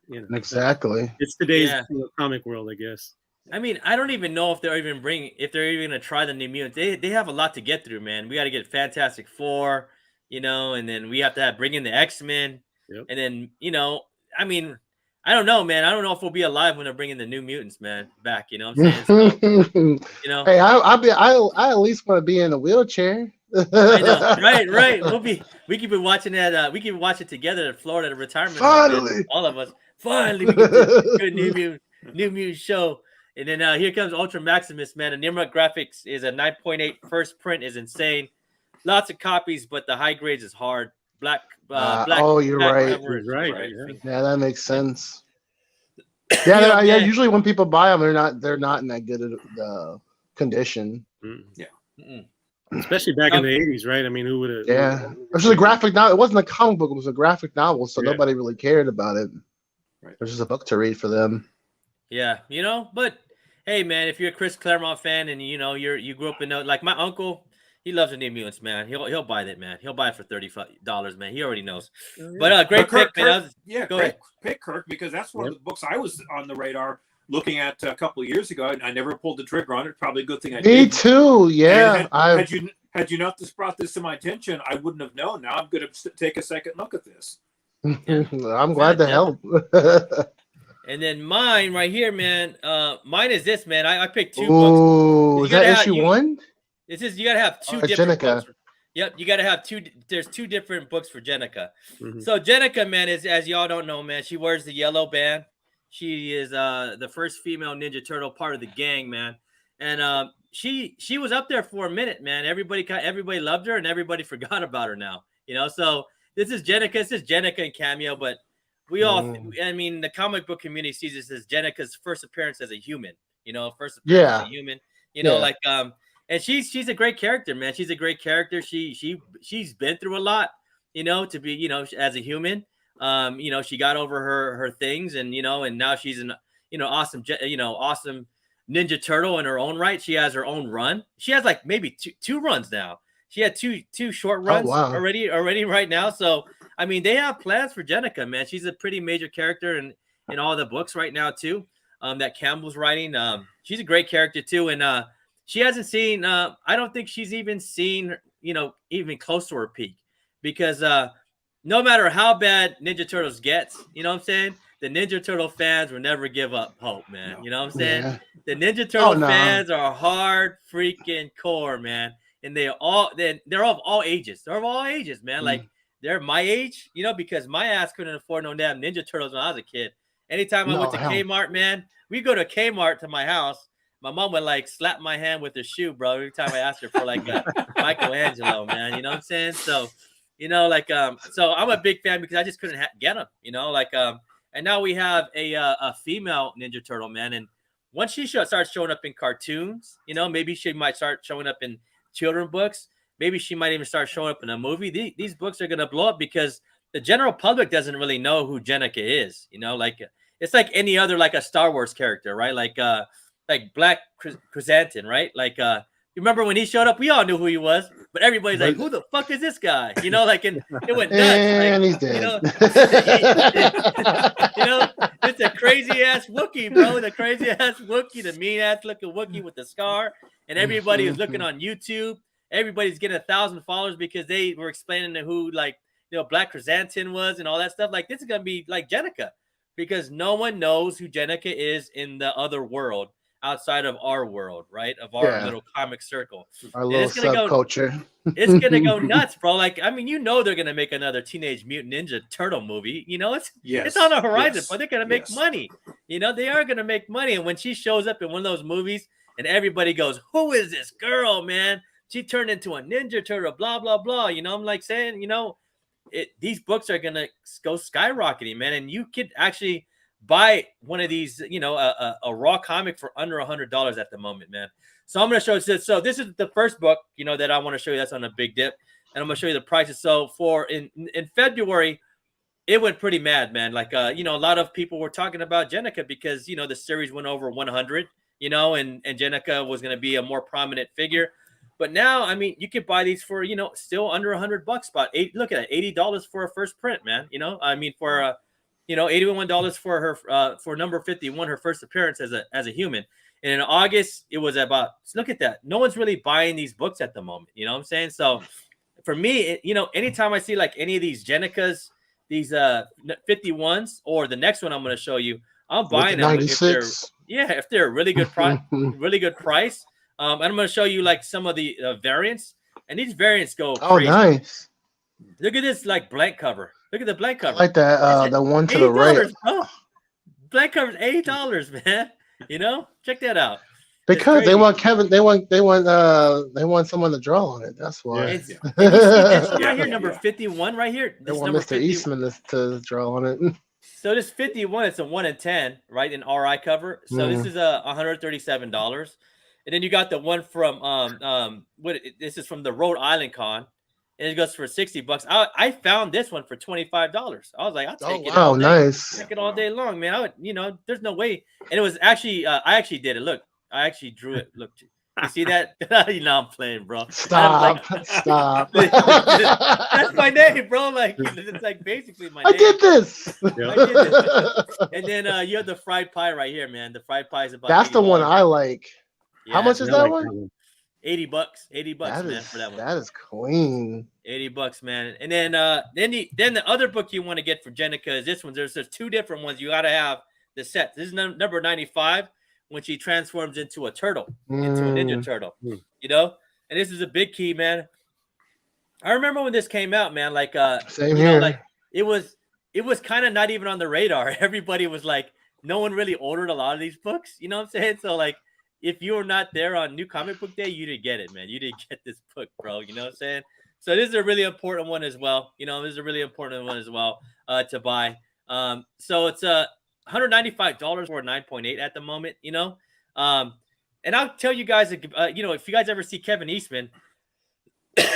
S2: You know,
S3: exactly.
S2: It's today's comic world, I guess.
S1: I mean, I don't even know if they're even gonna try the New Mutants. They have a lot to get through, man. We got to get Fantastic Four, you know, and then we have to bring in the X-Men, and then, you know, I mean, I don't know, man. I don't know if we'll be alive when they're bringing the New Mutants, man, back. You know what I'm saying? So, you know,
S3: hey, I at least want to be in a wheelchair.
S1: I know, right. We could be watching that. We can watch it together at Florida retirement.
S3: Finally,
S1: home, all of us. Finally, we get to a New Mutant show. And then here comes Ultra Maximus, man. And Nimrod Graphics is a 9.8. First print is insane. Lots of copies, but the high grades is hard. Black.
S3: Oh, you're right.
S2: Right.
S3: Yeah, that makes sense. Yeah, usually when people buy them, they're not in that good condition.
S2: Yeah. Especially back in the 80s, right? I mean, who would have?
S3: Yeah, it was a graphic novel. It wasn't a comic book; it was a graphic novel, so nobody really cared about it. Right. It was just a book to read for them.
S1: Yeah, you know. But hey, man, if you're a Chris Claremont fan and you know you grew up in like my uncle, he loves the New Mutants, man. He'll buy that, man. He'll buy it for $35, man. He already knows. But great pick, man.
S4: Great pick, Kirk, because that's one of the books I was on the radar looking at a couple of years ago, and I never pulled the trigger on it. Probably a good thing I did.
S3: Me too. Yeah.
S4: Had you not just brought this to my attention, I wouldn't have known. Now I'm going to take a second look at this.
S3: I'm glad to help.
S1: And then mine right here, man. Mine is this, man. I picked two
S3: books. Is that issue 1?
S1: This is, you gotta have two different books. Yep, you gotta have two. There's two different books for Jenica. So Jenica, man, is, as y'all don't know, man, she wears the yellow band. She is the first female Ninja Turtle, part of the gang, man. And she was up there for a minute, man. Everybody loved her, and everybody forgot about her now. You know, so this is Jenica. This is Jenica and Cameo, but we all, I mean, the comic book community sees this as Jenica's first appearance as a human. You know, first appearance as a human. You know, like and she's a great character, man. She's a great character. She's been through a lot, you know, to be, you know, as a human. You know, she got over her things, and you know, and now she's an, you know, awesome Ninja Turtle in her own right. She has her own run. She has like maybe two runs now. She had two short runs already right now. So I mean, they have plans for Jenica, man. She's a pretty major character in all the books right now too. That Campbell's writing. She's a great character too, and she hasn't seen. I don't think she's even seen, you know, even close to her peak, because no matter how bad Ninja Turtles gets, you know what I'm saying, the Ninja Turtle fans will never give up hope, man. You know what I'm saying? Yeah. The Ninja Turtle fans are hard freaking core, man, and they're of all ages. They're of all ages, man. Like they're my age, you know, because my ass couldn't afford no damn Ninja Turtles when I was a kid. Anytime I went to Kmart, man, we go to Kmart to my house. My mom would like slap my hand with her shoe, bro, every time I asked her for like a Michelangelo, man. You know what I'm saying? So, you know, like, so I'm a big fan because I just couldn't get them, you know, like, and now we have a female Ninja Turtle, man. And once she starts showing up in cartoons, you know, maybe she might start showing up in children's books. Maybe she might even start showing up in a movie. These books are going to blow up because the general public doesn't really know who Jenica is, you know, like it's like any other, like a Star Wars character, right? Like Black Chrysanthemum, right? Like, you remember when he showed up, we all knew who he was, but everybody's like, who the fuck is this guy? You know, like, and it went nuts.
S3: And
S1: like,
S3: he's dead.
S1: You know, you know, it's a crazy ass Wookiee, bro. The crazy ass Wookiee, the mean ass looking Wookiee with the scar. And everybody is looking on YouTube. Everybody's getting 1,000 followers because they were explaining to who, like, you know, Black Chrysanthemum was and all that stuff. Like, this is going to be like Jenica, because no one knows who Jenica is in the other world outside of our world, right? Of our
S3: Yeah.
S1: little comic circle.
S3: Our
S1: And
S3: little
S1: it's gonna go
S3: subculture.
S1: it's gonna go nuts, bro. Like, I mean, you know they're gonna make another Teenage Mutant Ninja Turtle movie. You know, it's on the horizon,
S4: yes,
S1: but they're gonna make
S4: yes.
S1: money. You know, they are gonna make money. And when she shows up in one of those movies and everybody goes, "Who is this girl, man? She turned into a Ninja Turtle, blah, blah, blah." You know, I'm like saying, you know, these books are gonna go skyrocketing, man. And you could actually buy one of these, you know, a raw comic for under $100 at the moment, man. So I'm going to show you. So this is the first book, you know, that I want to show you that's on a big dip. And I'm going to show you the prices. So for in February, it went pretty mad, man. Like, you know, a lot of people were talking about Jenica because, you know, the series went over 100, you know, and Jenica was going to be a more prominent figure. But now, I mean, you could buy these for, you know, still under $100. About look at it, $80 for a first print, man. You know, I mean, for you know, $81 for her for number 51, her first appearance as a human. And in August, it was about, look at that. No one's really buying these books at the moment. You know what I'm saying? So for me, you know, anytime I see like any of these Jenicas, these 51s, or the next one I'm going to show you, I'm buying them. If they're a really good price, really good price. And I'm going to show you like some of the variants, and these variants go crazy.
S3: Oh, nice.
S1: Look at this like blank cover. Look at the blank cover.
S3: I like that the one to the right.
S1: Bro. Blank cover's $80, man. You know, check that out.
S3: Because they want Kevin, they want someone to draw on it. That's why.
S1: It's this one right here, number 51, right here.
S3: They
S1: This
S3: want
S1: number
S3: Mr.
S1: 50
S3: Eastman to draw on it.
S1: So this 51, it's a 1 in 10, right? An RI cover. So this is $137. And then you got the one from this is from the Rhode Island Con. And it goes for $60. I found this one for $25. I was like, I'll take it.
S3: Oh, nice.
S1: Take it all day long, man. I would, you know, there's no way. And it was actually, I actually did it. Look, I actually drew it. Look, you see that? You know, I'm playing, bro.
S3: Stop. Stop.
S1: That's my name, bro. Like, it's like basically my name.
S3: I did this.
S1: I did this. And then you have the fried pie right here, man. The fried pie is about
S3: That's the one I like.
S1: Yeah,
S3: how much is that one?
S1: $80. $80, man, for that one.
S3: That is clean.
S1: $80, man. And then the other book you want to get for Jenica is this one. There's two different ones. You got to have the set. This is number 95 when she transforms into a turtle, into a Ninja Turtle. You know, and this is a big key, man. I remember when this came out, man. Like
S3: same here.
S1: Know, like it was kind of not even on the radar. Everybody was like, no one really ordered a lot of these books. You know what I'm saying? So like, if you were not there on New Comic Book Day, you didn't get it, man. You didn't get this book, bro. You know what I'm saying? So this is a really important one as well. You know, this is a really important one as well to buy. So it's $195 or 9.8 at the moment, you know. And I'll tell you guys, you know, if you guys ever see Kevin Eastman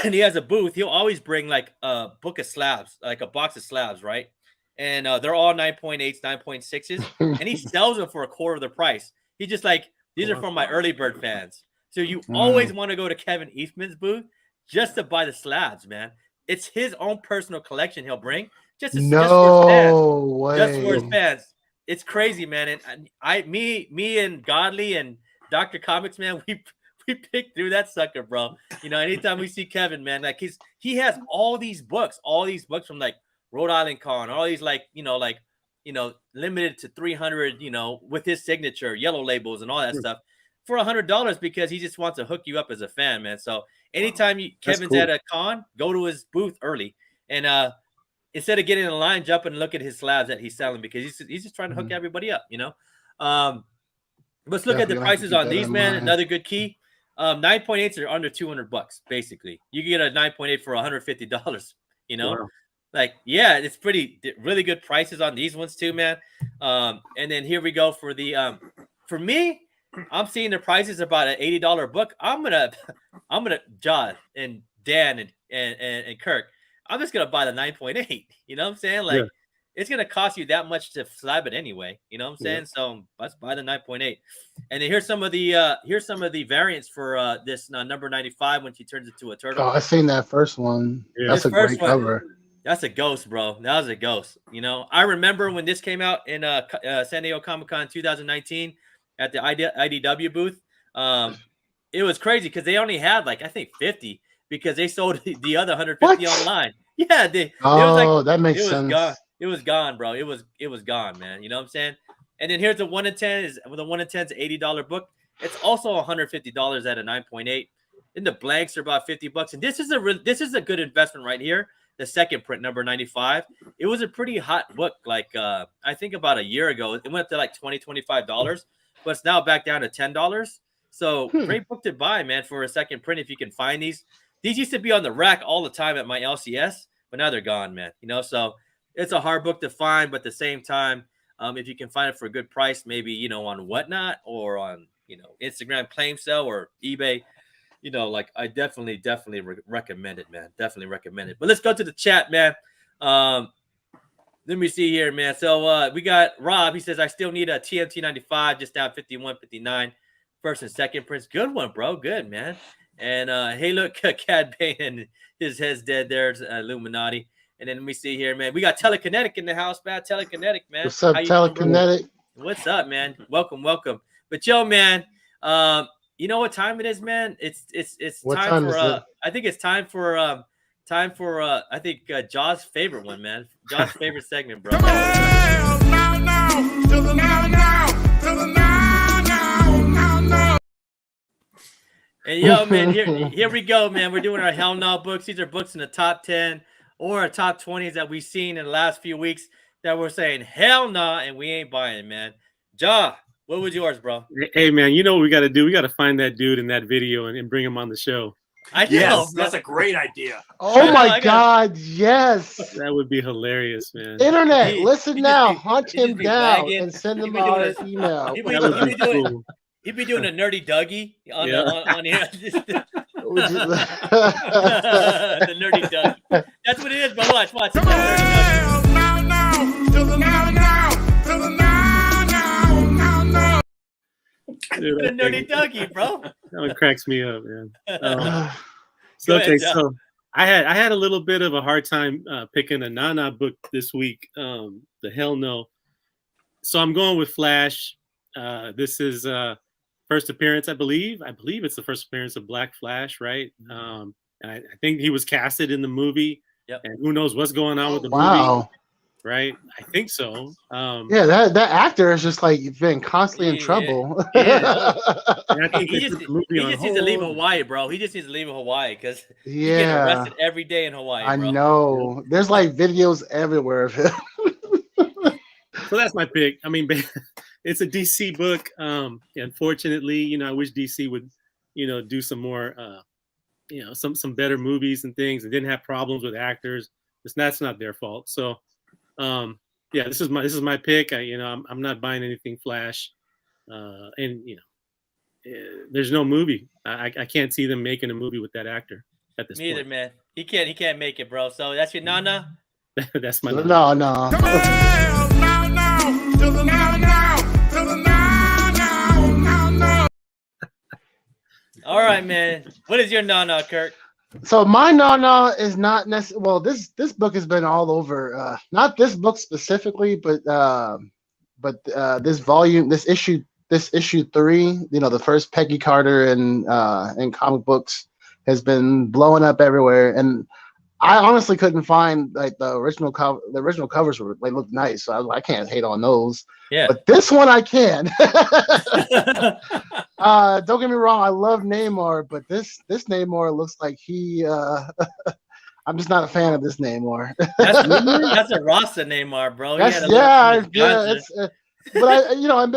S1: and he has a booth, he'll always bring like a book of slabs, like a box of slabs, right? And they're all 9.8s, 9.6s, and he sells them for a quarter of the price. He just like, these are from my early bird fans. So you always want to go to Kevin Eastman's booth just to buy the slabs, man. It's his own personal collection he'll bring just for his fans. Just for his fans. It's crazy, man. And me and Godly and Dr. Comics, man, we picked through that sucker, bro. You know, anytime we see Kevin, man, like he has all these books from like Rhode Island Con, all these like, you know, limited to 300, you know, with his signature, yellow labels and all that stuff for $100 because he just wants to hook you up as a fan, man. So anytime Kevin's at a con, go to his booth early and instead of getting in line, jump and look at his slabs that he's selling because he's just trying to hook everybody up, you know. Let's look at the prices on these, man. Another good key. 9.8s are under $200, basically. You can get a 9.8 for $150, you know. Wow. Like, yeah, it's really good prices on these ones too, man. And then here we go for the for me, I'm seeing the prices about an $80 book. I'm gonna John and Dan and Kirk, I'm just gonna buy the 9.8. You know what I'm saying? Like, it's gonna cost you that much to slab it anyway. You know what I'm saying? Yeah. So let's buy the 9.8. And then here's some of the variants for this number 95 when she turns into a turtle.
S3: Oh, I seen that first one. Yeah. That's a great cover.
S1: That's a ghost, bro. That was a ghost. You know, I remember when this came out in San Diego Comic-Con 2019 at the IDW booth. It was crazy because they only had like, I think 50 because they sold the other 150 online. Yeah, it was like,
S3: that makes sense.
S1: It was gone, bro. It was gone, man. You know what I'm saying? And then here's the 1 in 10 is the 1 in 10 is $80 book. It's also $150 at a 9.8. And the blanks are about $50. And this is a good investment right here. The second print, number 95. It was a pretty hot book. Like I think about a year ago, it went up to like $20, $25, but it's now back down to $10. So great book to buy, man, for a second print if you can find these. These used to be on the rack all the time at my LCS, but now they're gone, man. You know, so it's a hard book to find, but at the same time, if you can find it for a good price, maybe, you know, on Whatnot or on, you know, Instagram claim sale or eBay, you know, like I definitely recommend it, man. Definitely recommend it. But let's go to the chat, man. Let me see here, man. So we got Rob. He says, I still need a TMT 95, just down 51, 59. First and second prints. Good one, bro. Good, man. And hey, look, Cad Bane and his head's dead there. It's Illuminati. And then let me see here, man. We got Telekinetic in the house, man. Telekinetic, man.
S3: What's up, Telekinetic?
S1: What's up, man? Welcome. But yo, man, you know what time it is, man? It's time for I think it's time for I think Jaw's favorite one, man. Jaw's favorite segment, bro.
S5: Come on, now, to the now, to the now.
S1: And yo, man, here we go, man. We're doing our Hell No books. These are books in the top 10 or top 20s that we've seen in the last few weeks that we're saying hell no, and we ain't buying, man. Jaw, what was yours, bro?
S2: Hey, man, you know what we got to do? We got to find that dude in that video and bring him on the show.
S1: I know.
S4: Yes, that's a great idea.
S3: Oh my God, yes.
S2: That would be hilarious, man.
S3: Internet, listen now. Hunt him down
S1: wagging.
S3: and send him our email.
S1: He'd be doing a nerdy Dougie on here. The nerdy Dougie. That's what it is, bro. Watch.
S5: Come on, now, to the now, to the now.
S2: Dude,
S1: The nerdy Dougie, bro.
S2: That one cracks me up, man.
S1: Go ahead,
S2: So I had a little bit of a hard time picking a Nana book this week. The Hell No. So I'm going with Flash. This is first appearance, I believe. I believe it's the first appearance of Black Flash, right? And I think he was casted in the movie.
S1: Yep.
S2: And who knows what's going on with the movie, right? I think so.
S3: Yeah, that actor is just like been constantly in trouble.
S2: Yeah. And I think
S1: He just needs to leave Hawaii, bro. He just needs to leave Hawaii because he's getting arrested every day in Hawaii, bro.
S3: I know. There's like videos everywhere of him.
S2: So that's my pick. I mean, it's a DC book. Unfortunately, you know, I wish DC would, you know, do some more, you know, some better movies and things. And didn't have problems with actors. That's not their fault. So, yeah, this is my pick. I'm not buying anything Flash, and you know, there's no movie. I can't see them making a movie with that actor at this point.
S1: Neither, man. He can't make it, bro. So that's your Nana.
S2: That's my
S3: No.
S5: Come on, now, to the now, to the now.
S1: All right, man. What is your Nana, Kirk?
S3: So my Nana is not necessarily. Well, this book has been all over. Not this book specifically, but this volume, this issue 3. You know, the first Peggy Carter in comic books has been blowing up everywhere, and I honestly couldn't find like the original cover. The original covers looked nice, so I can't hate on those.
S1: Yeah.
S3: But this one I can. Don't get me wrong, I love Namor, but this Namor looks like he. I'm just not a fan of this Namor.
S1: That's a Rasta Namor, bro.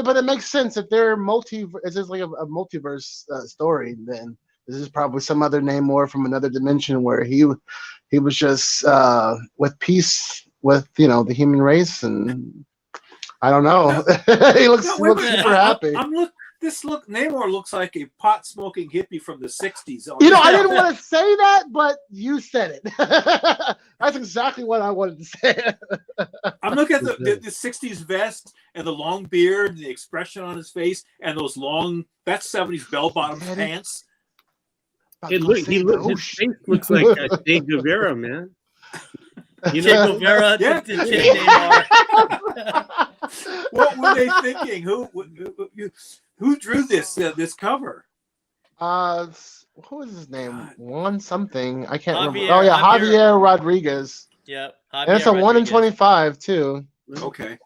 S3: But it makes sense if they're it's just like a multiverse story. Then this is probably some other Namor from another dimension where he was just with peace with the human race, and I don't know. he looks super happy.
S4: Namor looks like a pot smoking hippie from the '60s.
S3: I didn't want to say that, but you said it. That's exactly what I wanted to say.
S4: I'm looking at the '60s vest and the long beard, and the expression on his face, and those that's '70s bell-bottom pants.
S2: His face looks like Che Guevara, man.
S1: Che Guevara,
S4: yeah.
S1: Namor.
S4: What were they thinking? Who drew this cover?
S3: What was his name? Juan something. I can't remember.
S1: Javier,
S3: Oh yeah, Javier Rodriguez.
S1: Yep.
S3: And it's a 1 in 25 too.
S4: Okay.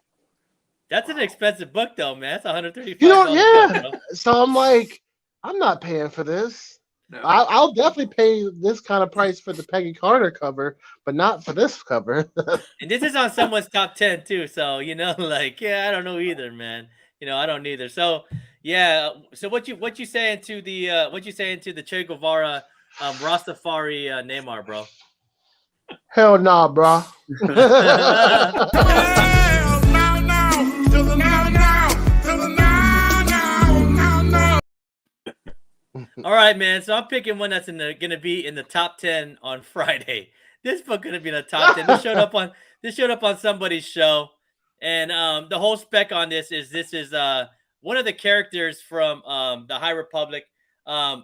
S1: That's an expensive book, though, man. It's $135.
S3: You know, yeah.
S1: Book, bro.
S3: So I'm like, I'm not paying for this.
S4: No.
S3: I'll definitely pay this kind of price for the Peggy Carter cover, but not for this cover.
S1: And this is on someone's top 10 too, so like, yeah, I don't know either, man. I don't either. So, yeah. So what you saying to the Che Guevara, Rastafari Neymar, bro?
S3: Hell nah, bro.
S5: Hell no, to the no, to the no.
S1: All right, man. So I'm picking one that's gonna be in the top 10 on Friday. This book gonna be in the top 10. This showed up on somebody's show, and the whole spec on this is one of the characters from the High Republic. I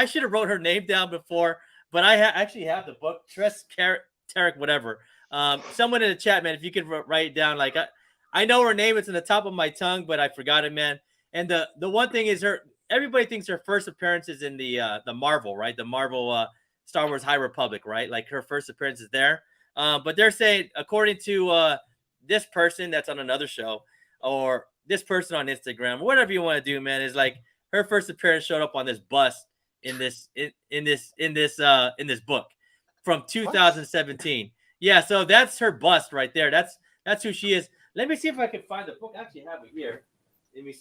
S1: should have wrote her name down before, but I actually have the book. Tress Tarek, whatever. Someone in the chat, man, if you could write it down. Like I know her name. It's in the top of my tongue, but I forgot it, man. And the one thing is everybody thinks her first appearance is in the Marvel, right? The Marvel Star Wars High Republic, right? Like her first appearance is there. But they're saying, according to this person that's on another show, or this person on Instagram, whatever you want to do, man, is like her first appearance showed up on this bust in this book from 2017. Yeah, so that's her bust right there. That's who she is. Let me see if I can find the book. I actually have it here.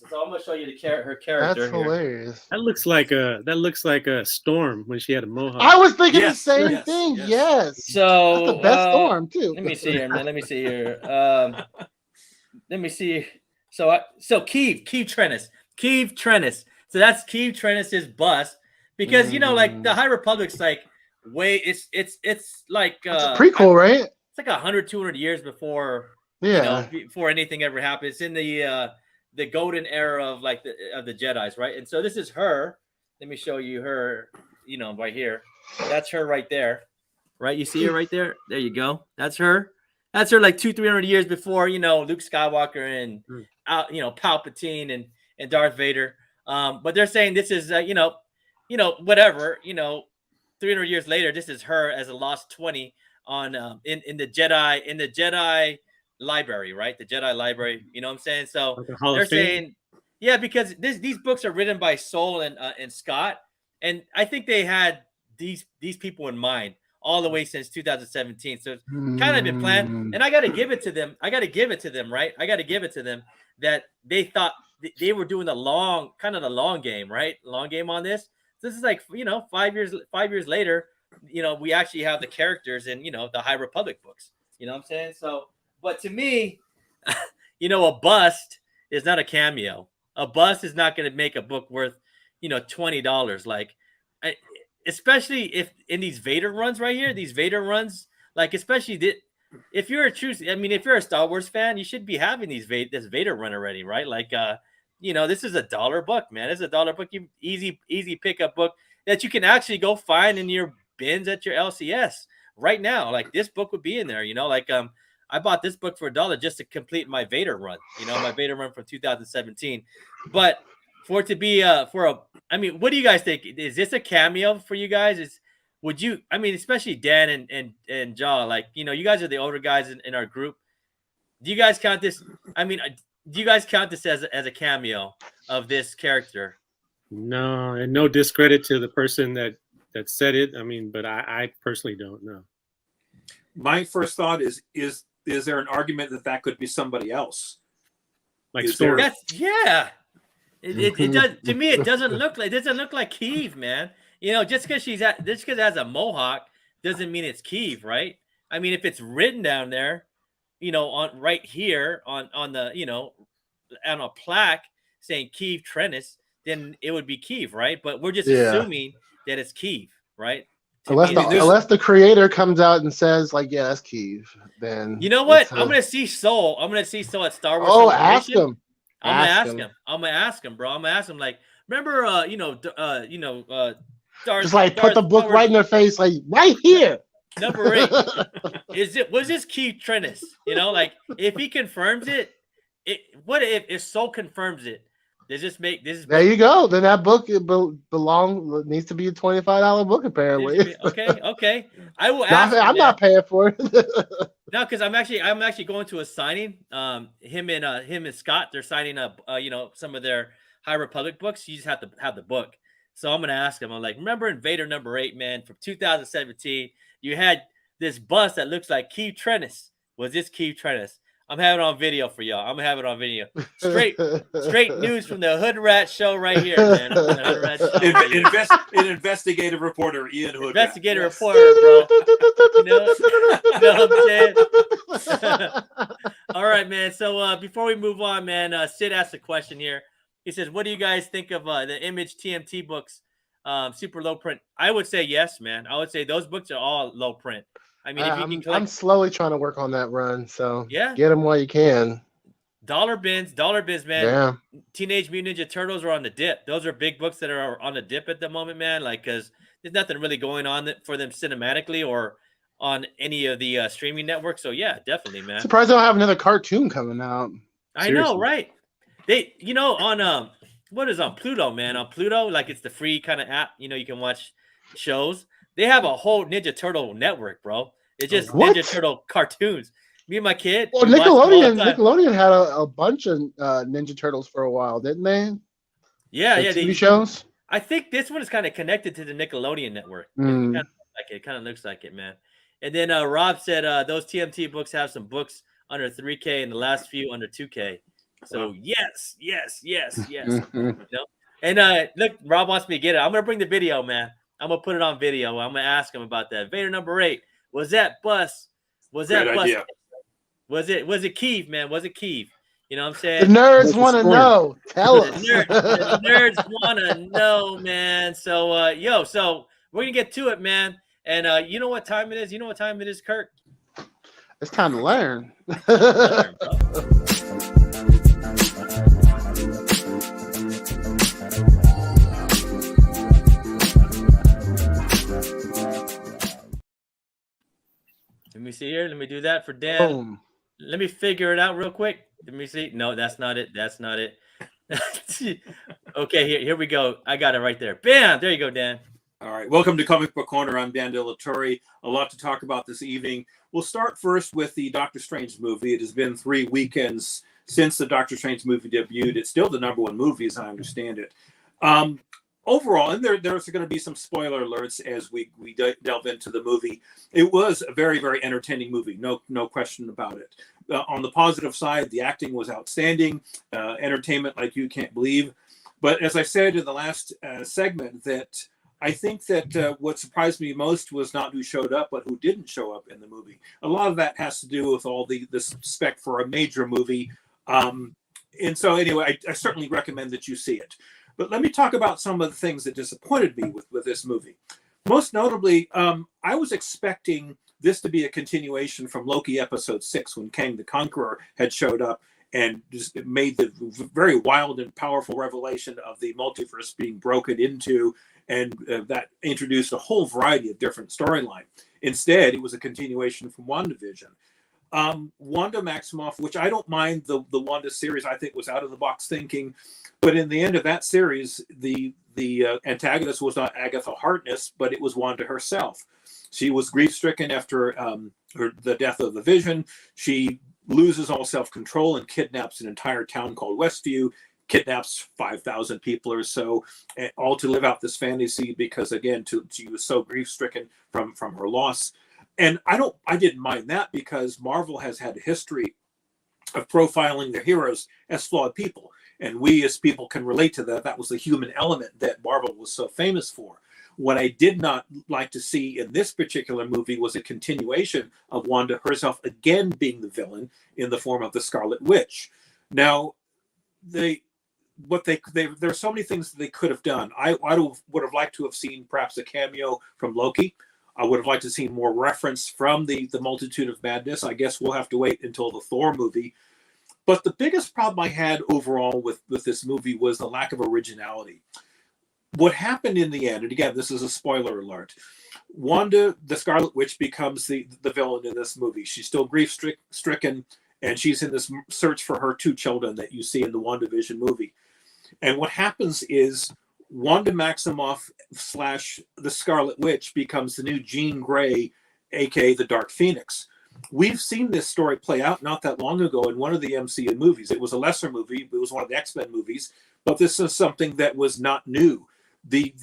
S1: So I'm gonna show you her character.
S3: That's hilarious.
S2: That looks like a Storm when she had a mohawk.
S3: I was thinking
S4: Yes,
S3: the same
S4: yes,
S3: thing.
S4: yes.
S3: Yes.
S1: So
S3: That's the best Storm too.
S1: Let me see here, man. Let me see here. Let me see. So Keeve Trennis. So that's Keeve Trennis's bust, because like the High Republic's like it's like
S3: It's a prequel, right?
S1: It's like 100, 200 years before before anything ever happened. It's in the golden era of the Jedis, right? And so this is her. Let me show you her, right here. That's her right there. Right? You see her right there? There you go. That's her. That's her like 200-300 years before, Luke Skywalker and Palpatine and Darth Vader. But they're saying this is whatever, 300 years later, this is her as a lost 20 on in the Jedi library, right? The Jedi library, you know what I'm saying? So they're saying, yeah, because these books are written by Soule and Scott, and I think they had these people in mind all the way since 2017. So it's kind of been planned, and I got to give it to them. Right? I got to give it to them that they thought they were doing the long game, right? Long game on this. This is like 5 years later. We actually have the characters in the High Republic books. You know what I'm saying? So. But to me, a bust is not a cameo. A bust is not going to make a book worth, $20. Like, especially if in these Vader runs right here, like especially if you're if you're a Star Wars fan, you should be having this Vader run already, right? Like, this is $1 book, man. It's $1 book. Easy pickup book that you can actually go find in your bins at your LCS right now. Like this book would be in there, I bought this book for $1 just to complete my Vader run, my Vader run from 2017. But for it to be what do you guys think? Is this a cameo for you guys? Especially Dan and Jaw, like, you guys are the older guys in our group. Do you guys count this? Do you guys count this as a cameo of this character?
S2: No, and no discredit to the person that said it. But I personally don't know.
S4: My first thought is there an argument that could be somebody else?
S2: Like
S4: Storm.
S1: Yeah. It does, to me. It doesn't look like Keeve, man. Just because it has a mohawk doesn't mean it's Keeve, right? If it's written down there, on right here on the on a plaque saying Keeve Trennis, then it would be Keeve, right? But we're just assuming that it's Keeve, right?
S3: Unless the creator comes out and says, like, yeah, that's Keeve, then
S1: you know what? I'm gonna see Soule. I'm gonna see Soule at Star Wars.
S3: Oh, ask him.
S1: I'm gonna ask him, bro. I'm gonna ask him, like, remember, Darth,
S3: just like put the book right in their face, like right here.
S1: Number 8. Was this Keeve Trennis? Like if he confirms it, what if Soule confirms it? Does this make this?
S3: There you go. Then that book needs to be a $25 book apparently.
S1: Okay. I will ask.
S3: I'm not paying for it.
S1: No, because I'm actually going to a signing. Him and Scott, they're signing up. Some of their High Republic books. You just have to have the book. So I'm gonna ask him. I'm like, remember Invader #8, man, from 2017? You had this bus that looks like Keith Trennis. Was this Keith Trennis? I'm having it on video for y'all. I'm gonna have it on video. Straight news from the Hoodrat show right here, man.
S4: An investigative reporter, Ian Hoodratt.
S1: Investigative reporter, bro. You know what I'm saying? All right, man. So before we move on, man, Sid asked a question here. He says, "What do you guys think of the Image TMT books, super low print?" I would say yes, man. I would say those books are all low print. I mean, if you can collect...
S3: I'm slowly trying to work on that run, so
S1: yeah,
S3: get them while you can.
S1: Dollar bins, man.
S3: Yeah.
S1: Teenage Mutant Ninja Turtles are on the dip. Those are big books that are on the dip at the moment, man. Like, because there's nothing really going on for them cinematically or on any of the streaming networks. So yeah, definitely, man.
S3: Surprised they don't have another cartoon coming out.
S1: I know, right? They, on what is on Pluto, man? On Pluto, like it's the free kind of app. You can watch shows. They have a whole Ninja Turtle network, bro. It's just Ninja Turtle cartoons. Me and my kid.
S3: Well, Nickelodeon had a bunch of Ninja Turtles for a while, didn't they?
S1: Yeah,
S3: TV shows.
S1: I think this one is kind of connected to the Nickelodeon network. It kind of looks like it, man. And then Rob said those TMT books have some books under 3K and the last few under 2K. So yes. And look, Rob wants me to get it. I'm gonna bring the video, man. I'm gonna put it on video. I'm gonna ask him about that. Vader #8. Was that bus? Was that bus?
S4: Idea.
S1: Was it Keith, man? Was it Keith? You know what I'm saying?
S3: The nerds want to know. Tell us.
S1: The nerds want to know, man. So so we're gonna get to it, man. And you know what time it is? You know what time it is, Kurt?
S3: It's time to learn.
S1: Let me see here. Let me do that for Dan.
S3: Boom.
S1: Let me figure it out real quick. Let me see. No, that's not it. Okay, here we go. I got it right there. Bam! There you go, Dan.
S4: All right. Welcome to Comic Book Corner. I'm Dan Delatorre. A lot to talk about this evening. We'll start first with the Doctor Strange movie. It has been 3 weekends since the Doctor Strange movie debuted. It's still the #1 movie, as I understand it. Overall, and there's going to be some spoiler alerts as we delve into the movie. It was a very, very entertaining movie. No question about it. On the positive side, the acting was outstanding. Entertainment like you can't believe. But as I said in the last segment, that I think that what surprised me most was not who showed up, but who didn't show up in the movie. A lot of that has to do with all the spec for a major movie. And so anyway, I certainly recommend that you see it. But let me talk about some of the things that disappointed me with this movie. Most notably, I was expecting this to be a continuation from Loki episode 6, when Kang the Conqueror had showed up and just made the very wild and powerful revelation of the multiverse being broken into, and that introduced a whole variety of different storylines. Instead, it was a continuation from WandaVision. Wanda Maximoff, which I don't mind the Wanda series, I think was out of the box thinking, but in the end of that series, the antagonist was not Agatha Harkness, but it was Wanda herself. She was grief-stricken after the death of the Vision. She loses all self-control and kidnaps an entire town called Westview, kidnaps 5,000 people or so, all to live out this fantasy because, again, she was so grief-stricken from her loss. And I didn't mind that because Marvel has had a history of profiling their heroes as flawed people. And we as people can relate to that. That was the human element that Marvel was so famous for. What I did not like to see in this particular movie was a continuation of Wanda herself again being the villain in the form of the Scarlet Witch. Now, there are so many things that they could have done. I would have liked to have seen perhaps a cameo from Loki. I would have liked to see more reference from the Multitude of Madness. I guess we'll have to wait until the Thor movie. But the biggest problem I had overall with this movie was the lack of originality. What happened in the end, and again, this is a spoiler alert, Wanda, the Scarlet Witch, becomes the villain in this movie. She's still grief-stricken, and she's in this search for her 2 children that you see in the WandaVision movie. And what happens is Wanda Maximoff / the Scarlet Witch becomes the new Jean Grey, aka the Dark Phoenix. We've seen this story play out not that long ago in one of the MCU movies. It was a lesser movie. It was one of the X-Men movies, but this is something that was not new. The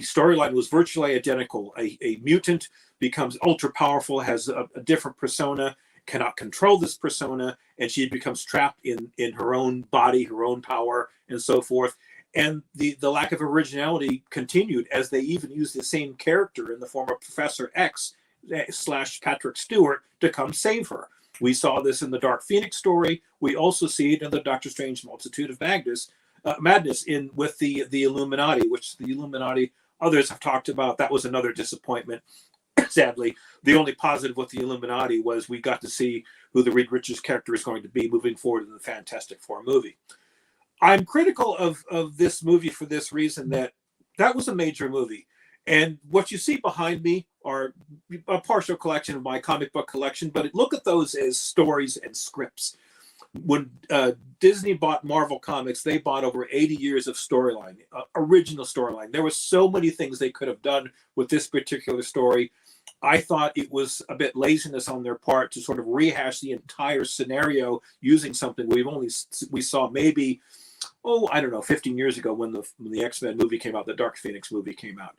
S4: storyline was virtually identical. A mutant becomes ultra powerful, has a different persona, cannot control this persona, and she becomes trapped in her own body, her own power, and so forth. And the lack of originality continued, as they even used the same character in the form of Professor X / Patrick Stewart to come save her. We saw this in the Dark Phoenix story. We also see it in the Doctor Strange Multitude of Madness with the Illuminati, which the Illuminati others have talked about. That was another disappointment. Sadly, the only positive with the Illuminati was we got to see who the Reed Richards character is going to be moving forward in the Fantastic Four movie. I'm critical of this movie for this reason, that was a major movie. And what you see behind me are a partial collection of my comic book collection, but look at those as stories and scripts. When Disney bought Marvel Comics, they bought over 80 years of storyline, original storyline. There were so many things they could have done with this particular story. I thought it was a bit laziness on their part to sort of rehash the entire scenario using something we saw maybe, 15 years ago when the X-Men movie came out, the Dark Phoenix movie came out.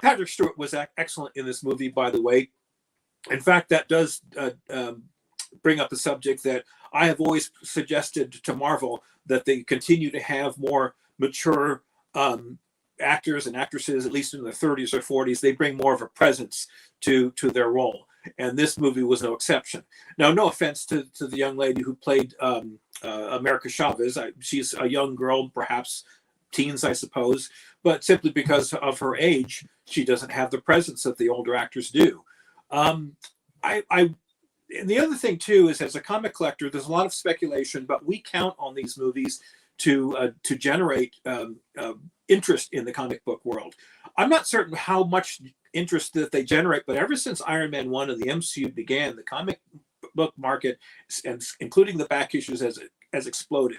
S4: Patrick Stewart was excellent in this movie, by the way. In fact, that does bring up a subject that I have always suggested to Marvel, that they continue to have more mature actors and actresses, at least in their 30s or 40s. They bring more of a presence to their role. And this movie was no exception. Now, no offense to the young lady who played America Chavez. She's a young girl, perhaps teens, I suppose, but simply because of her age, she doesn't have the presence that the older actors do. And the other thing too is, as a comic collector, there's a lot of speculation, but we count on these movies to generate interest in the comic book world. I'm not certain how much interest that they generate, but ever since Iron Man 1 and the MCU began, the comic book market, and including the back issues, has exploded.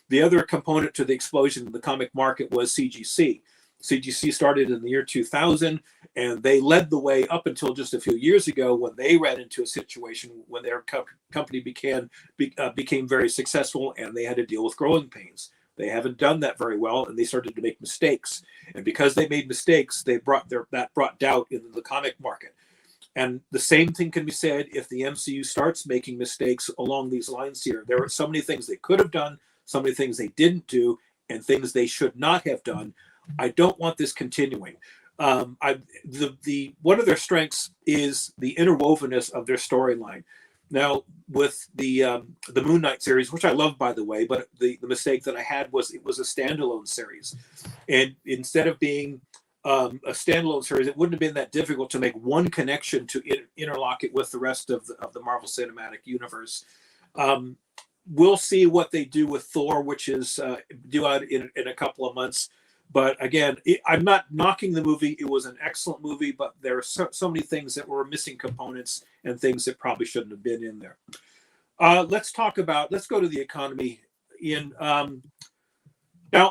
S4: The other component to the explosion in the comic market was CGC. CGC started in the year 2000, and they led the way up until just a few years ago, when they ran into a situation when their company became very successful, and they had to deal with growing pains. They haven't done that very well, and they started to make mistakes. And because they made mistakes, that brought doubt into the comic market. And the same thing can be said if the MCU starts making mistakes along these lines here. There are so many things they could have done, so many things they didn't do, and things they should not have done. I don't want this continuing. One of their strengths is the interwovenness of their storyline. Now, with the Moon Knight series, which I love, by the way, but the mistake that I had was it was a standalone series. And instead of being a standalone series, it wouldn't have been that difficult to make one connection to interlock it with the rest of the Marvel Cinematic Universe. We'll see what they do with Thor, which is due out in a couple of months. But again, I'm not knocking the movie. It was an excellent movie, but there are so many things that were missing components and things that probably shouldn't have been in there. Let's go to the economy. Now,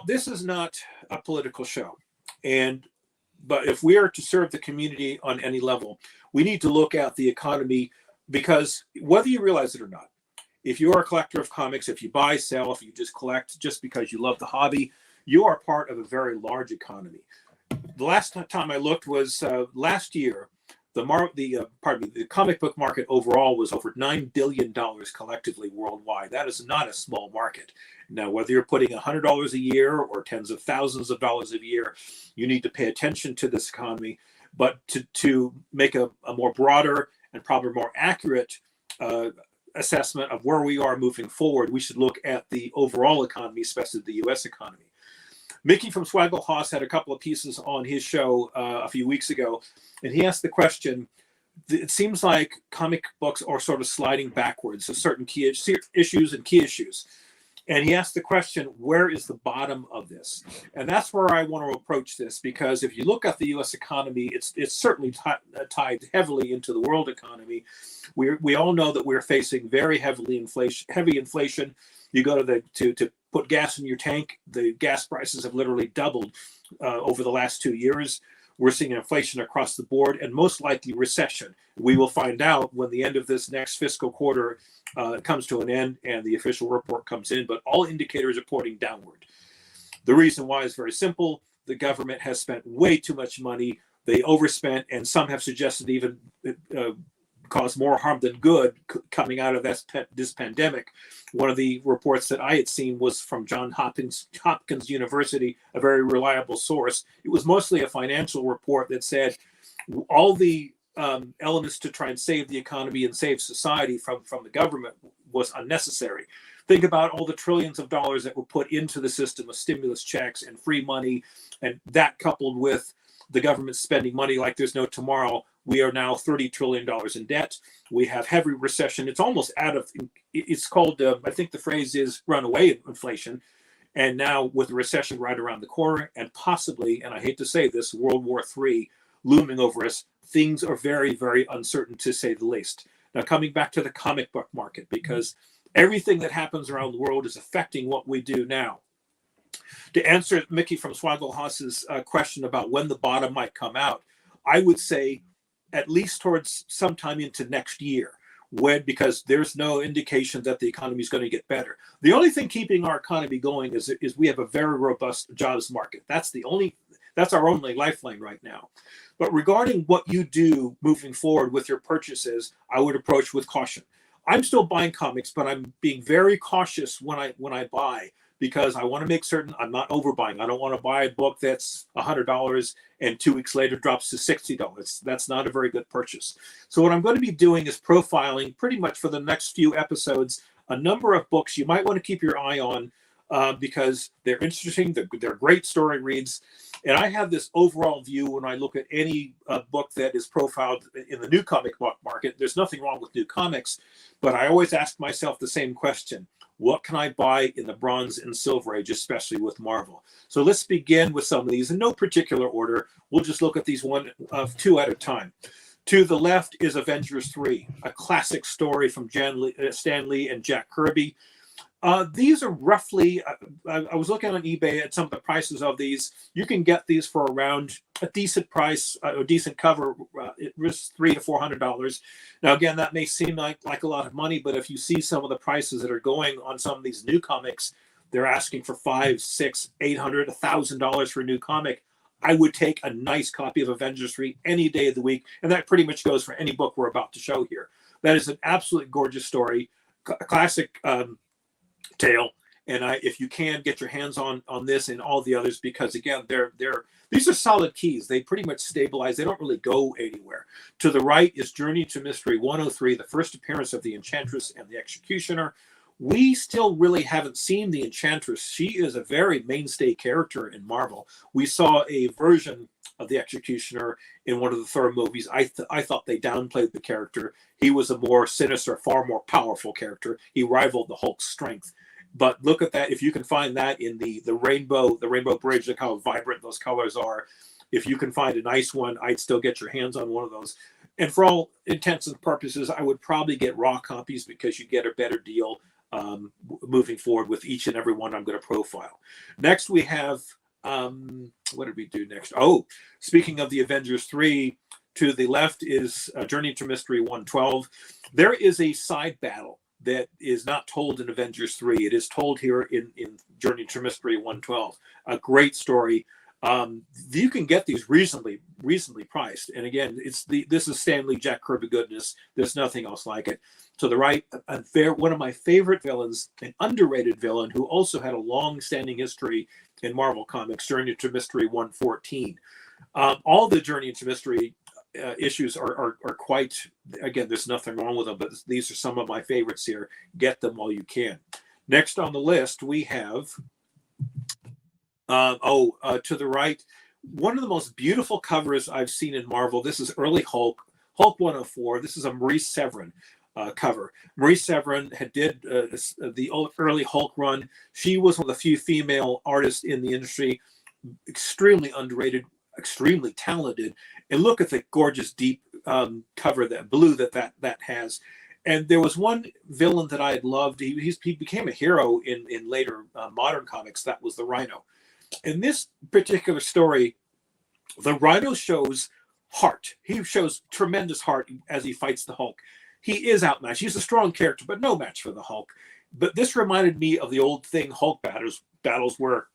S4: this is not a political show. But if we are to serve the community on any level, we need to look at the economy, because whether you realize it or not, if you are a collector of comics, if you buy, sell, if you just collect just because you love the hobby, you are part of a very large economy. The last time I looked was last year. The comic book market overall was over $9 billion collectively worldwide. That is not a small market. Now, whether you're putting $100 a year or tens of thousands of dollars a year, you need to pay attention to this economy. But to make a more broader and probably more accurate assessment of where we are moving forward, we should look at the overall economy, especially the U.S. economy. Mickey from Swaggle Hoss had a couple of pieces on his show a few weeks ago, and he asked the question, it seems like comic books are sort of sliding backwards, so certain key issues and key issues. And he asked the question, where is the bottom of this? And that's where I want to approach this, because if you look at the U.S. economy, it's certainly tied heavily into the world economy. We all know that we're facing very heavy inflation. You go to put gas in your tank, the gas prices have literally doubled over the last 2 years. We're seeing inflation across the board and most likely recession. We will find out when the end of this next fiscal quarter comes to an end and the official report comes in, but all indicators are pointing downward. The reason why is very simple. The government has spent way too much money. They overspent, and some have suggested even caused more harm than good coming out of this pandemic. One of the reports that I had seen was from Johns Hopkins University, a very reliable source. It was mostly a financial report that said all the elements to try and save the economy and save society from the government was unnecessary. Think about all the trillions of dollars that were put into the system of stimulus checks and free money, and that coupled with the government spending money like there's no tomorrow. We are now $30 trillion in debt. We have heavy recession. It's almost out of, it's called, I think the phrase is runaway inflation. And now with the recession right around the corner and possibly, and I hate to say this, World War III looming over us, things are very, very uncertain to say the least. Now coming back to the comic book market, because everything that happens around the world is affecting what we do now. To answer Mickey from Swagglehoss's question about when the bottom might come out, I would say at least towards sometime into next year, because there's no indication that the economy is going to get better. The only thing keeping our economy going is we have a very robust jobs market. That's our only lifeline right now. But regarding what you do moving forward with your purchases, I would approach with caution. I'm still buying comics, but I'm being very cautious when I buy, because I want to make certain I'm not overbuying. I don't want to buy a book that's $100 and 2 weeks later drops to $60. That's not a very good purchase. So what I'm going to be doing is profiling pretty much for the next few episodes, a number of books you might want to keep your eye on because they're interesting. They're great story reads. And I have this overall view when I look at any book that is profiled in the new comic book market. There's nothing wrong with new comics, but I always ask myself the same question. What can I buy in the Bronze and Silver Age, especially with Marvel? So let's begin with some of these in no particular order. We'll just look at these two at a time. To the left is Avengers 3, a classic story from Stan Lee and Jack Kirby. These are roughly, I was looking on eBay at some of the prices of these. You can get these for around a decent price, a decent cover. It was $300 to $400. Now, again, that may seem like a lot of money, but if you see some of the prices that are going on some of these new comics, they're asking for $500, $600, $800, $1,000 for a new comic. I would take a nice copy of Avengers 3 any day of the week, and that pretty much goes for any book we're about to show here. That is an absolutely gorgeous story, a classic tale, and if you can get your hands on this and all the others, because again these are solid keys. They pretty much stabilize. They don't really go anywhere. To the right is Journey to Mystery 103, the first appearance of the Enchantress and the Executioner. We still really haven't seen the Enchantress. She is a very mainstay character in Marvel. We saw a version of the Executioner in one of the Thor movies. I thought they downplayed the character. He was a more sinister, far more powerful character. He rivaled the Hulk's strength. But look at that. If you can find that in the rainbow bridge, look how vibrant those colors are. If you can find a nice one, I'd still get your hands on one of those. And for all intents and purposes, I would probably get raw copies because you get a better deal moving forward with each and every one I'm going to profile. Next, we have, what did we do next? Oh, speaking of the Avengers 3, to the left is Journey to Mystery 112. There is a side battle that is not told in Avengers 3. It is told here in Journey to Mystery 112. A great story. You can get these reasonably priced. And again, this is Stan Lee, Jack Kirby goodness. There's nothing else like it. To the right, one of my favorite villains, an underrated villain who also had a long-standing history in Marvel Comics, Journey to Mystery 114. All the Journey to Mystery issues are quite, again, there's nothing wrong with them, but these are some of my favorites here. Get them while you can. Next on the list, we have, to the right, one of the most beautiful covers I've seen in Marvel. This is early Hulk 104. This is a Maurice Severin cover. Maurice Severin did the early Hulk run. She was one of the few female artists in the industry, extremely underrated, extremely talented. And look at the gorgeous deep cover, that blue that has. And there was one villain that I had loved. He became a hero in later modern comics. That was the Rhino. In this particular story, The Rhino shows heart. He shows tremendous heart as he fights the Hulk. He is outmatched. He's a strong character, but no match for the Hulk. But this reminded me of the old Thing Hulk battles where,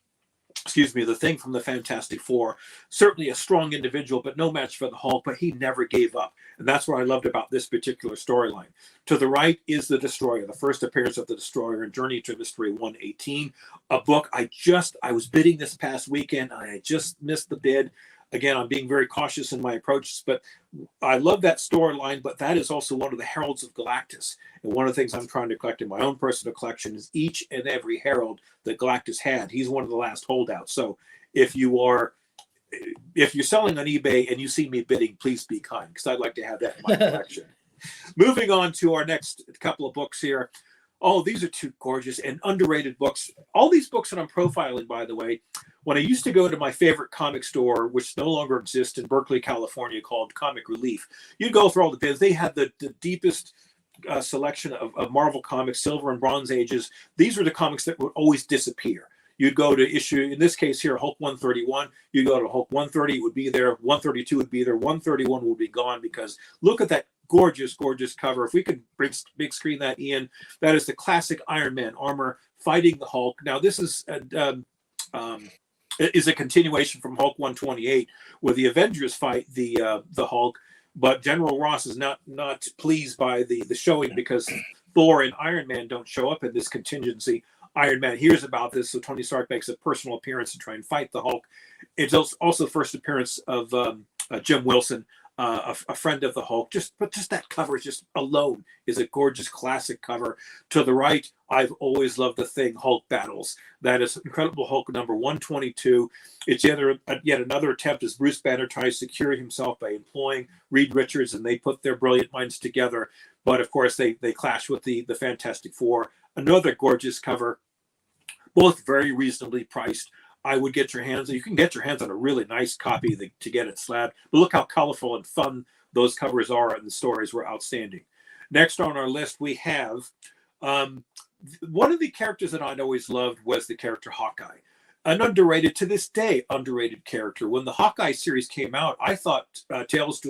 S4: excuse me, the Thing from the Fantastic Four, certainly a strong individual, but no match for the Hulk, but he never gave up. And that's what I loved about this particular storyline. To the right is the Destroyer, the first appearance of the Destroyer in Journey to Mystery 118, a book I was bidding this past weekend. I just missed the bid. Again, I'm being very cautious in my approaches, but I love that storyline, but that is also one of the Heralds of Galactus. And one of the things I'm trying to collect in my own personal collection is each and every Herald that Galactus had. He's one of the last holdouts. So if you're selling on eBay and you see me bidding, please be kind, because I'd like to have that in my collection. Moving on to our next couple of books here. Oh, these are two gorgeous and underrated books. All these books that I'm profiling, by the way, when I used to go to my favorite comic store, which no longer exists in Berkeley, California, called Comic Relief, you'd go through all the bins. They had the deepest selection of Marvel comics, Silver and Bronze Ages. These were the comics that would always disappear. You'd go to issue, in this case here, Hulk 131. You go to Hulk 130, it would be there. 132 would be there. 131 would be gone, because look at that gorgeous, gorgeous cover. If we could big screen that, Ian, that is the classic Iron Man armor fighting the Hulk. Now, this is a continuation from Hulk 128, where the Avengers fight the Hulk, but General Ross is not pleased by the showing, because Thor and Iron Man don't show up in this contingency. Iron Man hears about this, so Tony Stark makes a personal appearance to try and fight the Hulk. It's also the first appearance of Jim Wilson, a friend of the Hulk. But just that cover just alone is a gorgeous classic cover. To the right, I've always loved the Thing Hulk battles. That is Incredible Hulk number 122. It's yet another attempt as Bruce Banner tries to cure himself by employing Reed Richards, and they put their brilliant minds together. But of course, they clash with the Fantastic Four. Another gorgeous cover, both very reasonably priced. I would get your hands, you can get your hands on a really nice copy to get it slabbed. But look how colorful and fun those covers are, and the stories were outstanding. Next on our list, we have one of the characters that I'd always loved was the character Hawkeye. An underrated, to this day, underrated character. When the Hawkeye series came out, I thought Tales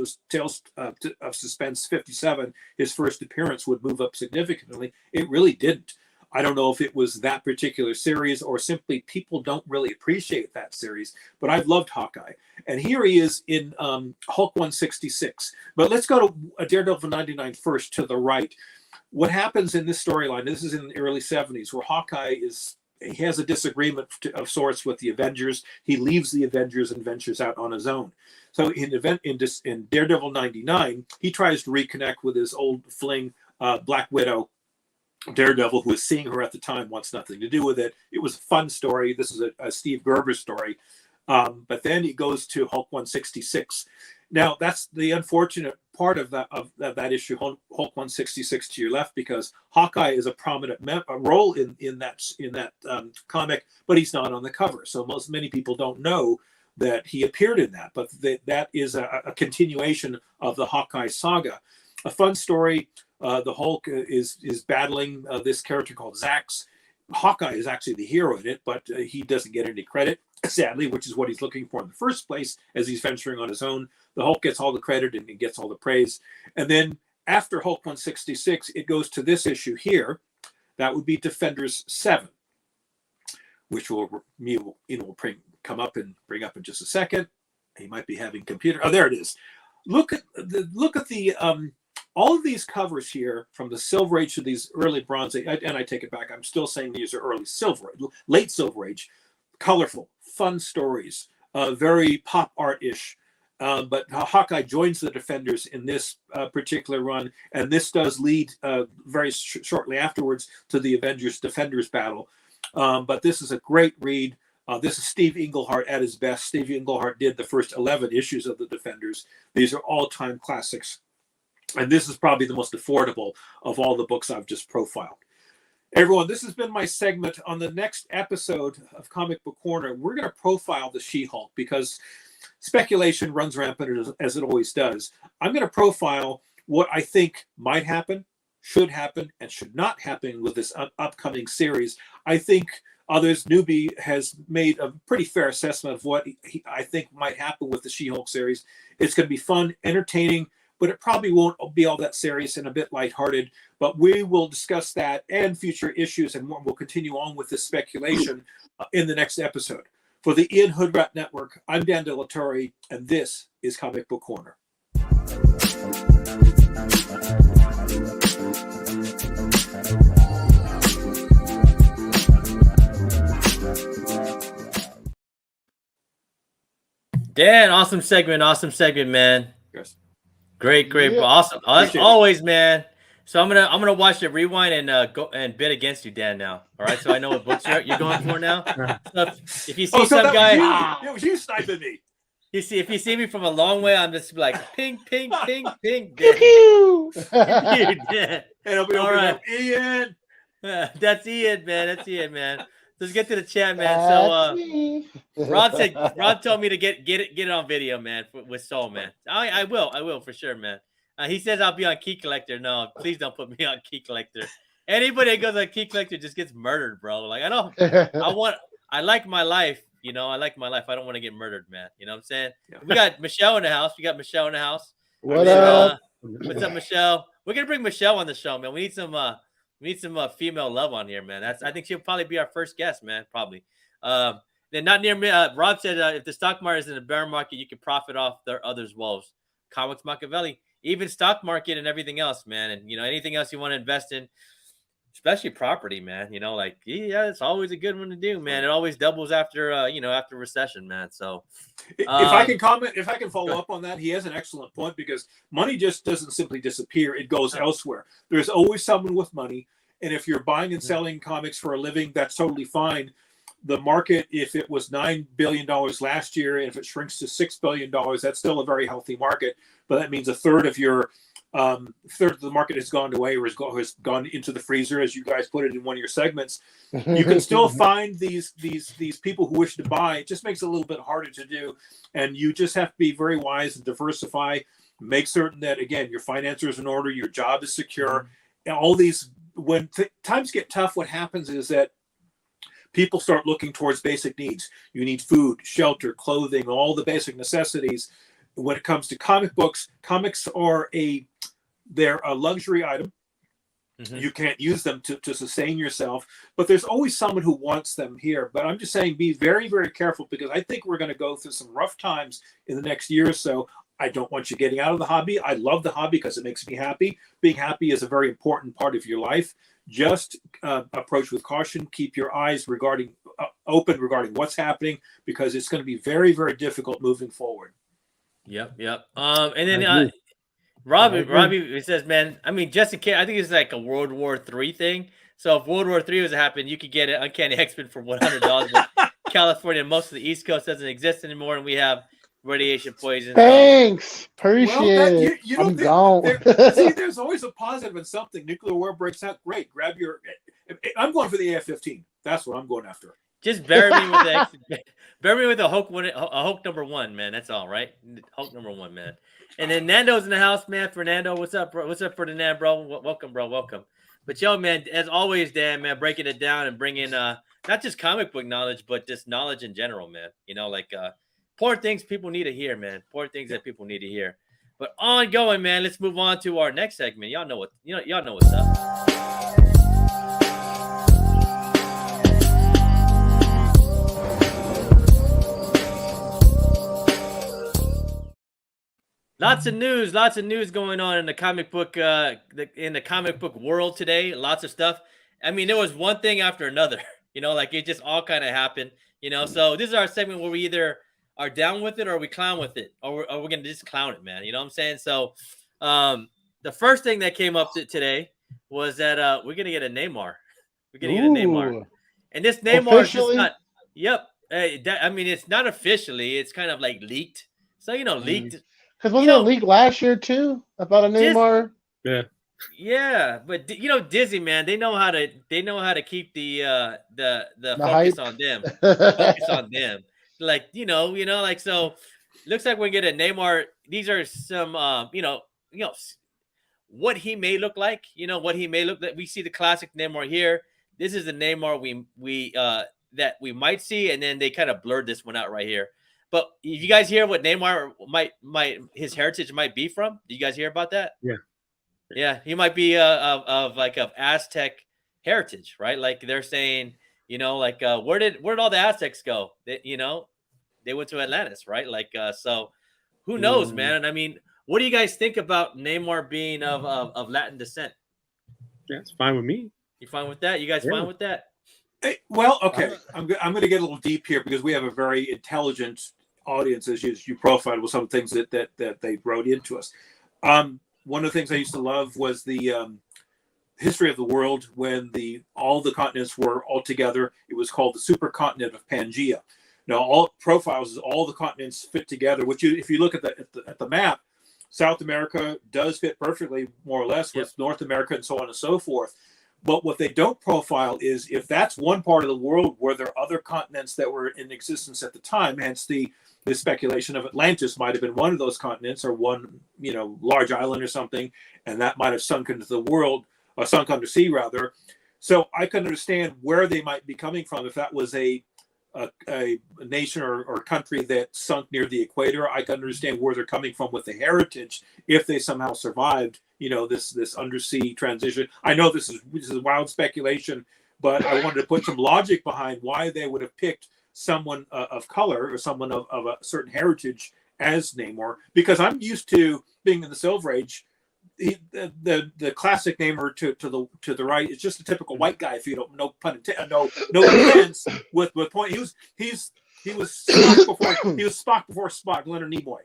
S4: of Suspense 57, his first appearance, would move up significantly. It really didn't. I don't know if it was that particular series or simply people don't really appreciate that series, but I've loved Hawkeye. And here he is in Hulk 166. But let's go to Daredevil 99 first, to the right. What happens in this storyline, this is in the early 70s, where Hawkeye he has a disagreement of sorts with the Avengers. He leaves the Avengers and ventures out on his own. So in Daredevil 99, he tries to reconnect with his old fling, Black Widow. Daredevil, who was seeing her at the time, wants nothing to do with it. It was a fun story. This is a Steve Gerber story. But then he goes to Hulk 166. Now, that's the unfortunate part of that issue, Hulk 166 to your left, because Hawkeye is a prominent role in that comic, but he's not on the cover. So many people don't know that he appeared in that. But that is a continuation of the Hawkeye saga. A fun story. The Hulk is battling this character called Zax. Hawkeye is actually the hero in it, but he doesn't get any credit, sadly, which is what he's looking for in the first place as he's venturing on his own. The Hulk gets all the credit and he gets all the praise. And then after Hulk 166, it goes to this issue here. That would be Defenders 7, which will come up and bring up in just a second. He might be having computer. Oh, there it is. Look at the all of these covers here, from the Silver Age to these early Bronze Age, and I take it back, I'm still saying these are early Silver Age, late Silver Age, colorful, fun stories, very pop art-ish. But Hawkeye joins the Defenders in this particular run, and this does lead very shortly afterwards to the Avengers-Defenders battle. But this is a great read. This is Steve Englehart at his best. Steve Englehart did the first 11 issues of the Defenders. These are all-time classics. And this is probably the most affordable of all the books I've just profiled. Everyone, this has been my segment. On the next episode of Comic Book Corner, we're going to profile the She-Hulk, because speculation runs rampant as it always does. I'm going to profile what I think might happen, should happen, and should not happen with this upcoming series. I think others. Newbie has made a pretty fair assessment of what I think might happen with the She-Hulk series. It's going to be fun, entertaining, but it probably won't be all that serious and a bit lighthearted. But we will discuss that and future issues, and we'll continue on with this speculation in the next episode. For the Ian Hoodrat Network, I'm Dan De La Torre, and this is Comic Book Corner.
S1: Dan, awesome segment, man.
S4: Yes.
S1: Great,
S3: Yeah.
S1: awesome. As
S4: Appreciate it.
S1: always, man. So I'm gonna watch the rewind and go and bid against you, Dan. Now, all right. So I know what books you're going for now. So if you see some guy,
S4: it was you sniping me.
S1: if you see me from a long way, I'm just like ping, ping, ping, ping.
S3: Pew,
S1: Dan.
S3: pew.
S1: You, Dan.
S4: And I'll be
S1: All
S4: over
S1: right.
S4: there, Ian.
S1: That's Ian, man. That's Ian, man. Let's get to the chat, man. So Rod told me to get it on video, man, with Soul, man. I will for sure, man. He says I'll be on Key Collector. No, please don't put me on Key Collector. Anybody that goes on Key Collector just gets murdered, bro. Like I like my life, you know. I like my life. I don't want to get murdered, man. You know what I'm saying?
S4: Yeah.
S1: We got Michelle in the house.
S3: What up?
S1: What's up, Michelle? We're gonna bring Michelle on the show, man. We need some female love on here, man. I think she'll probably be our first guest, man. Probably. Then not near me. Rob said if the stock market is in a bear market, you can profit off their others' woes. Comics Machiavelli, even stock market and everything else, man. And you know anything else you want to invest in, especially property, man. You know, like yeah, it's always a good one to do, man. It always doubles after after recession, man. So
S4: If I can comment, if I can follow up on that, he has an excellent point, because money just doesn't simply disappear. It goes elsewhere. There's always someone with money. And if you're buying and selling comics for a living, that's totally fine. The market, if it was $9 billion last year, and if it shrinks to $6 billion, that's still a very healthy market. But that means a third of the market has gone away, or has gone into the freezer, as you guys put it in one of your segments. You can still find these people who wish to buy. It just makes it a little bit harder to do, and you just have to be very wise and diversify. Make certain that, again, your finances are in order, your job is secure. And all these, when times get tough, what happens is that people start looking towards basic needs. You need food, shelter, clothing, all the basic necessities. When it comes to comic books, comics are they're a luxury item. Mm-hmm. You can't use them to sustain yourself, but there's always someone who wants them here. But I'm just saying, be very, very careful, because I think we're going to go through some rough times in the next year or so. I don't want you getting out of the hobby. I love the hobby because it makes me happy. Being happy is a very important part of your life. Just approach with caution. Keep your eyes open regarding what's happening, because it's going to be very, very difficult moving forward.
S1: Yep. And then Robbie says, man, I mean, just in case, I think it's like a World War III thing. So if World War III was to happen, you could get an Uncanny X-Men for $100. But California, most of the East Coast doesn't exist anymore, and we have radiation poison.
S3: Thanks. Appreciate it.
S4: You
S3: I'm gone.
S4: See, there's always a positive in something. Nuclear war breaks out. Great. Grab your. I'm going for the AF-15. That's what I'm going after.
S1: Just bury me with a Hulk number 1, man. That's all, right? Hulk number 1, man. And then Nando's in the house, man. Fernando, what's up, bro? What's up, Ferdinand, bro? Welcome, bro. Welcome. But yo, man, as always, Dan, man, breaking it down and bringing not just comic book knowledge, but just knowledge in general, man. You know, like important things people need to hear, man. Important things that people need to hear. But ongoing, man. Let's move on to our next segment. Y'all know what's up. Lots of news going on in the comic book world today. Lots of stuff. I mean, there was one thing after another. You know, like it just all kind of happened. You know, so this is our segment where we either are down with it or we clown with it, or we're gonna just clown it, man. You know what I'm saying? So, the first thing that came up today was that we're gonna get a Neymar. We're gonna get a Neymar, and this Neymar is just not. Yep. I mean, it's not officially. It's kind of like leaked. So leaked.
S3: Because wasn't it leaked last year too about a Neymar?
S1: Yeah, but Disney, man, they know how to keep the focus on them. Focus on them. Like like so. Looks like we're gonna get a Neymar. These are some what he may look like. What he may look like. We see the classic Neymar here. This is the Neymar we that we might see, and then they kind of blurred this one out right here. But if you guys hear what Namor might his heritage might be from, do you guys hear about that? Yeah, he might be of Aztec heritage, right? Like they're saying, like where did all the Aztecs go? They went to Atlantis, right? Like so, who knows, man? I mean, what do you guys think about Namor being of Latin descent?
S2: Yeah, it's fine with me.
S1: You fine with that? You guys fine with that?
S4: Hey, well, okay. I'm going to get a little deep here because we have a very intelligent audience, as you profiled with some things that they wrote into us. One of the things I used to love was the history of the world when all the continents were all together. It was called the supercontinent of Pangea. Now, all profiles is all the continents fit together. Which if you look at the map, South America does fit perfectly, more or less, with North America and so on and so forth. But what they don't profile is if that's one part of the world where there are other continents that were in existence at the time, hence the speculation of Atlantis might have been one of those continents or one, large island or something, and that might have sunk into the world, or sunk under sea rather. So I can understand where they might be coming from if that was a nation or country that sunk near the equator. I can understand where they're coming from with the heritage if they somehow survived, this undersea transition. I know this is wild speculation, but I wanted to put some logic behind why they would have picked someone of color or someone of a certain heritage as Namor, because I'm used to being in the Silver Age. The classic Namor to the right is just a typical white guy. If you don't, no pun intended, no offense with point. He was Spock before Spock, Leonard Nimoy.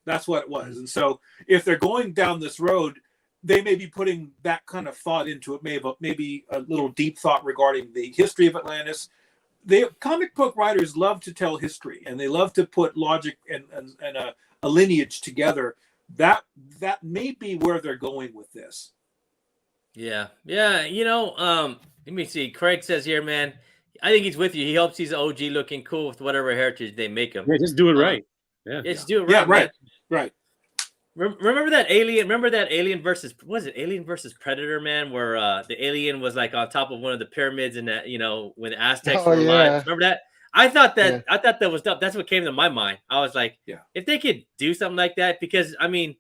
S4: That's what it was. And so if they're going down this road, they may be putting that kind of thought into it. Maybe a little deep thought regarding the history of Atlantis. The comic book writers love to tell history, and they love to put logic and a lineage together. That may be where they're going with this.
S1: Yeah. Let me see. Craig says here, man, I think he's with you. He hopes he's OG looking cool with whatever heritage they make him.
S2: Yeah, just do it right.
S1: Just do it right.
S4: Yeah, right.
S1: Remember that Alien versus Predator, man, where the alien was like on top of one of the pyramids and that, when the Aztecs were alive. Remember that? I thought that was dope. That's what came to my mind. I was like, if they could do something like that, because I mean,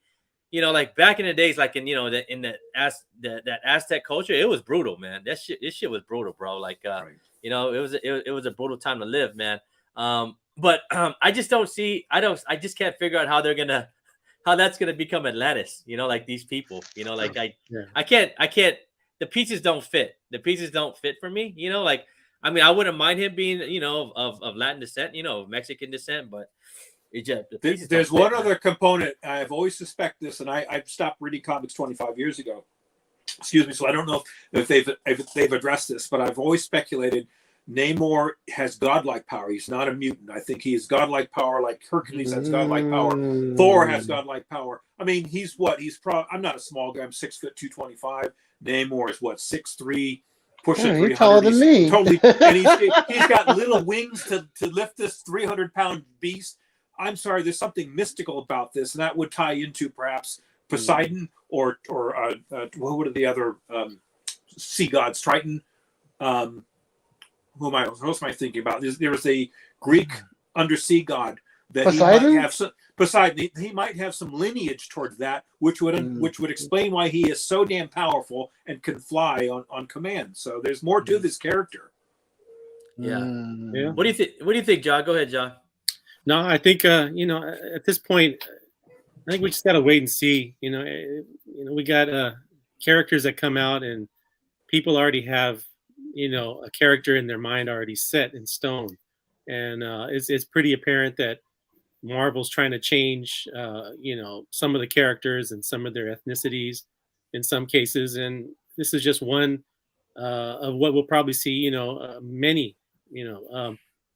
S1: like back in the days, like in that Aztec culture, it was brutal, man. This shit was brutal, bro. Like it was a brutal time to live, man. But I just can't figure out how that's gonna become Atlantis. Like these people. I can't. The pieces don't fit. The pieces don't fit for me. I mean, I wouldn't mind him being, of Latin descent, of Mexican descent, but
S4: there's one other component. I've always suspect this, and I've stopped reading comics 25 years ago. Excuse me. So I don't know if they've addressed this, but I've always speculated Namor has godlike power. He's not a mutant. I think he has godlike power, like Hercules has godlike power. Thor has godlike power. I mean, he's what? I'm not a small guy. I'm 6 foot 225. Namor is what, 6'3". Pushing 300.
S3: You're taller than me.
S4: Totally, and he's got little wings to lift this 300-pound beast. I'm sorry, there's something mystical about this, and that would tie into perhaps Poseidon or what are the other sea gods? Triton. Who am I thinking about? There was a Greek undersea god that
S3: Poseidon?
S4: He might have Poseidon. He might have some lineage towards that, which would explain why he is so damn powerful and can fly on command. So there's more to this character.
S1: Yeah. What do you think, John? Go ahead, John.
S2: No, I think at this point, I think we just gotta wait and see. We got characters that come out, and people already have a character in their mind already set in stone, and it's pretty apparent that Marvel's trying to change some of the characters and some of their ethnicities in some cases, and this is just one of what we'll probably see. Many.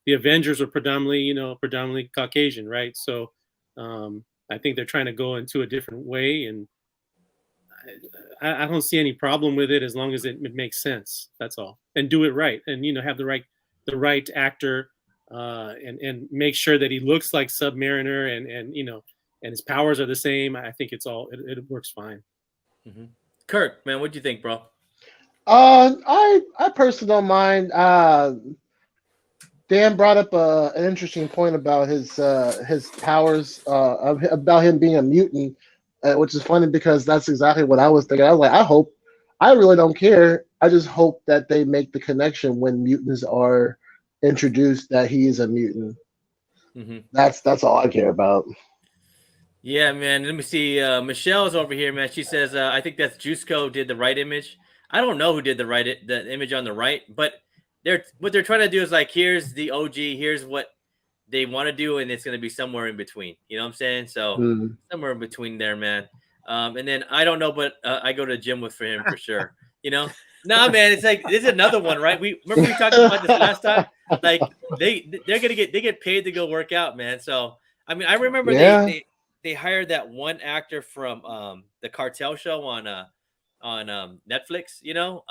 S2: The Avengers are predominantly Caucasian, right? So I think they're trying to go into a different way, and I don't see any problem with it as long as it makes sense. That's all, and do it right, and have the right actor, and make sure that he looks like Submariner, and his powers are the same. I think it works fine.
S1: Mm-hmm. Kirk, man, what do you think, bro?
S3: I personally don't mind. Dan brought up an interesting point about his powers, about him being a mutant, which is funny because that's exactly what I was thinking. I was like, I really don't care. I just hope that they make the connection when mutants are introduced that he is a mutant.
S1: Mhm.
S3: That's all I care about.
S1: Yeah, man. Let me see. Michelle's over here, man. She says, I think that's Juiceco did the right image. I don't know who did the image on the right, but what they're trying to do is like, here's the OG, here's what they want to do, and it's going to be somewhere in between. You know what I'm saying? So somewhere in between there, man. And then I don't know, but I go to the gym for him for sure. You know? Nah, man. It's like this is another one, right? We talked about this last time. Like they get paid to go work out, man. So I mean, I remember they hired that one actor from the Cartel show on Netflix, you know,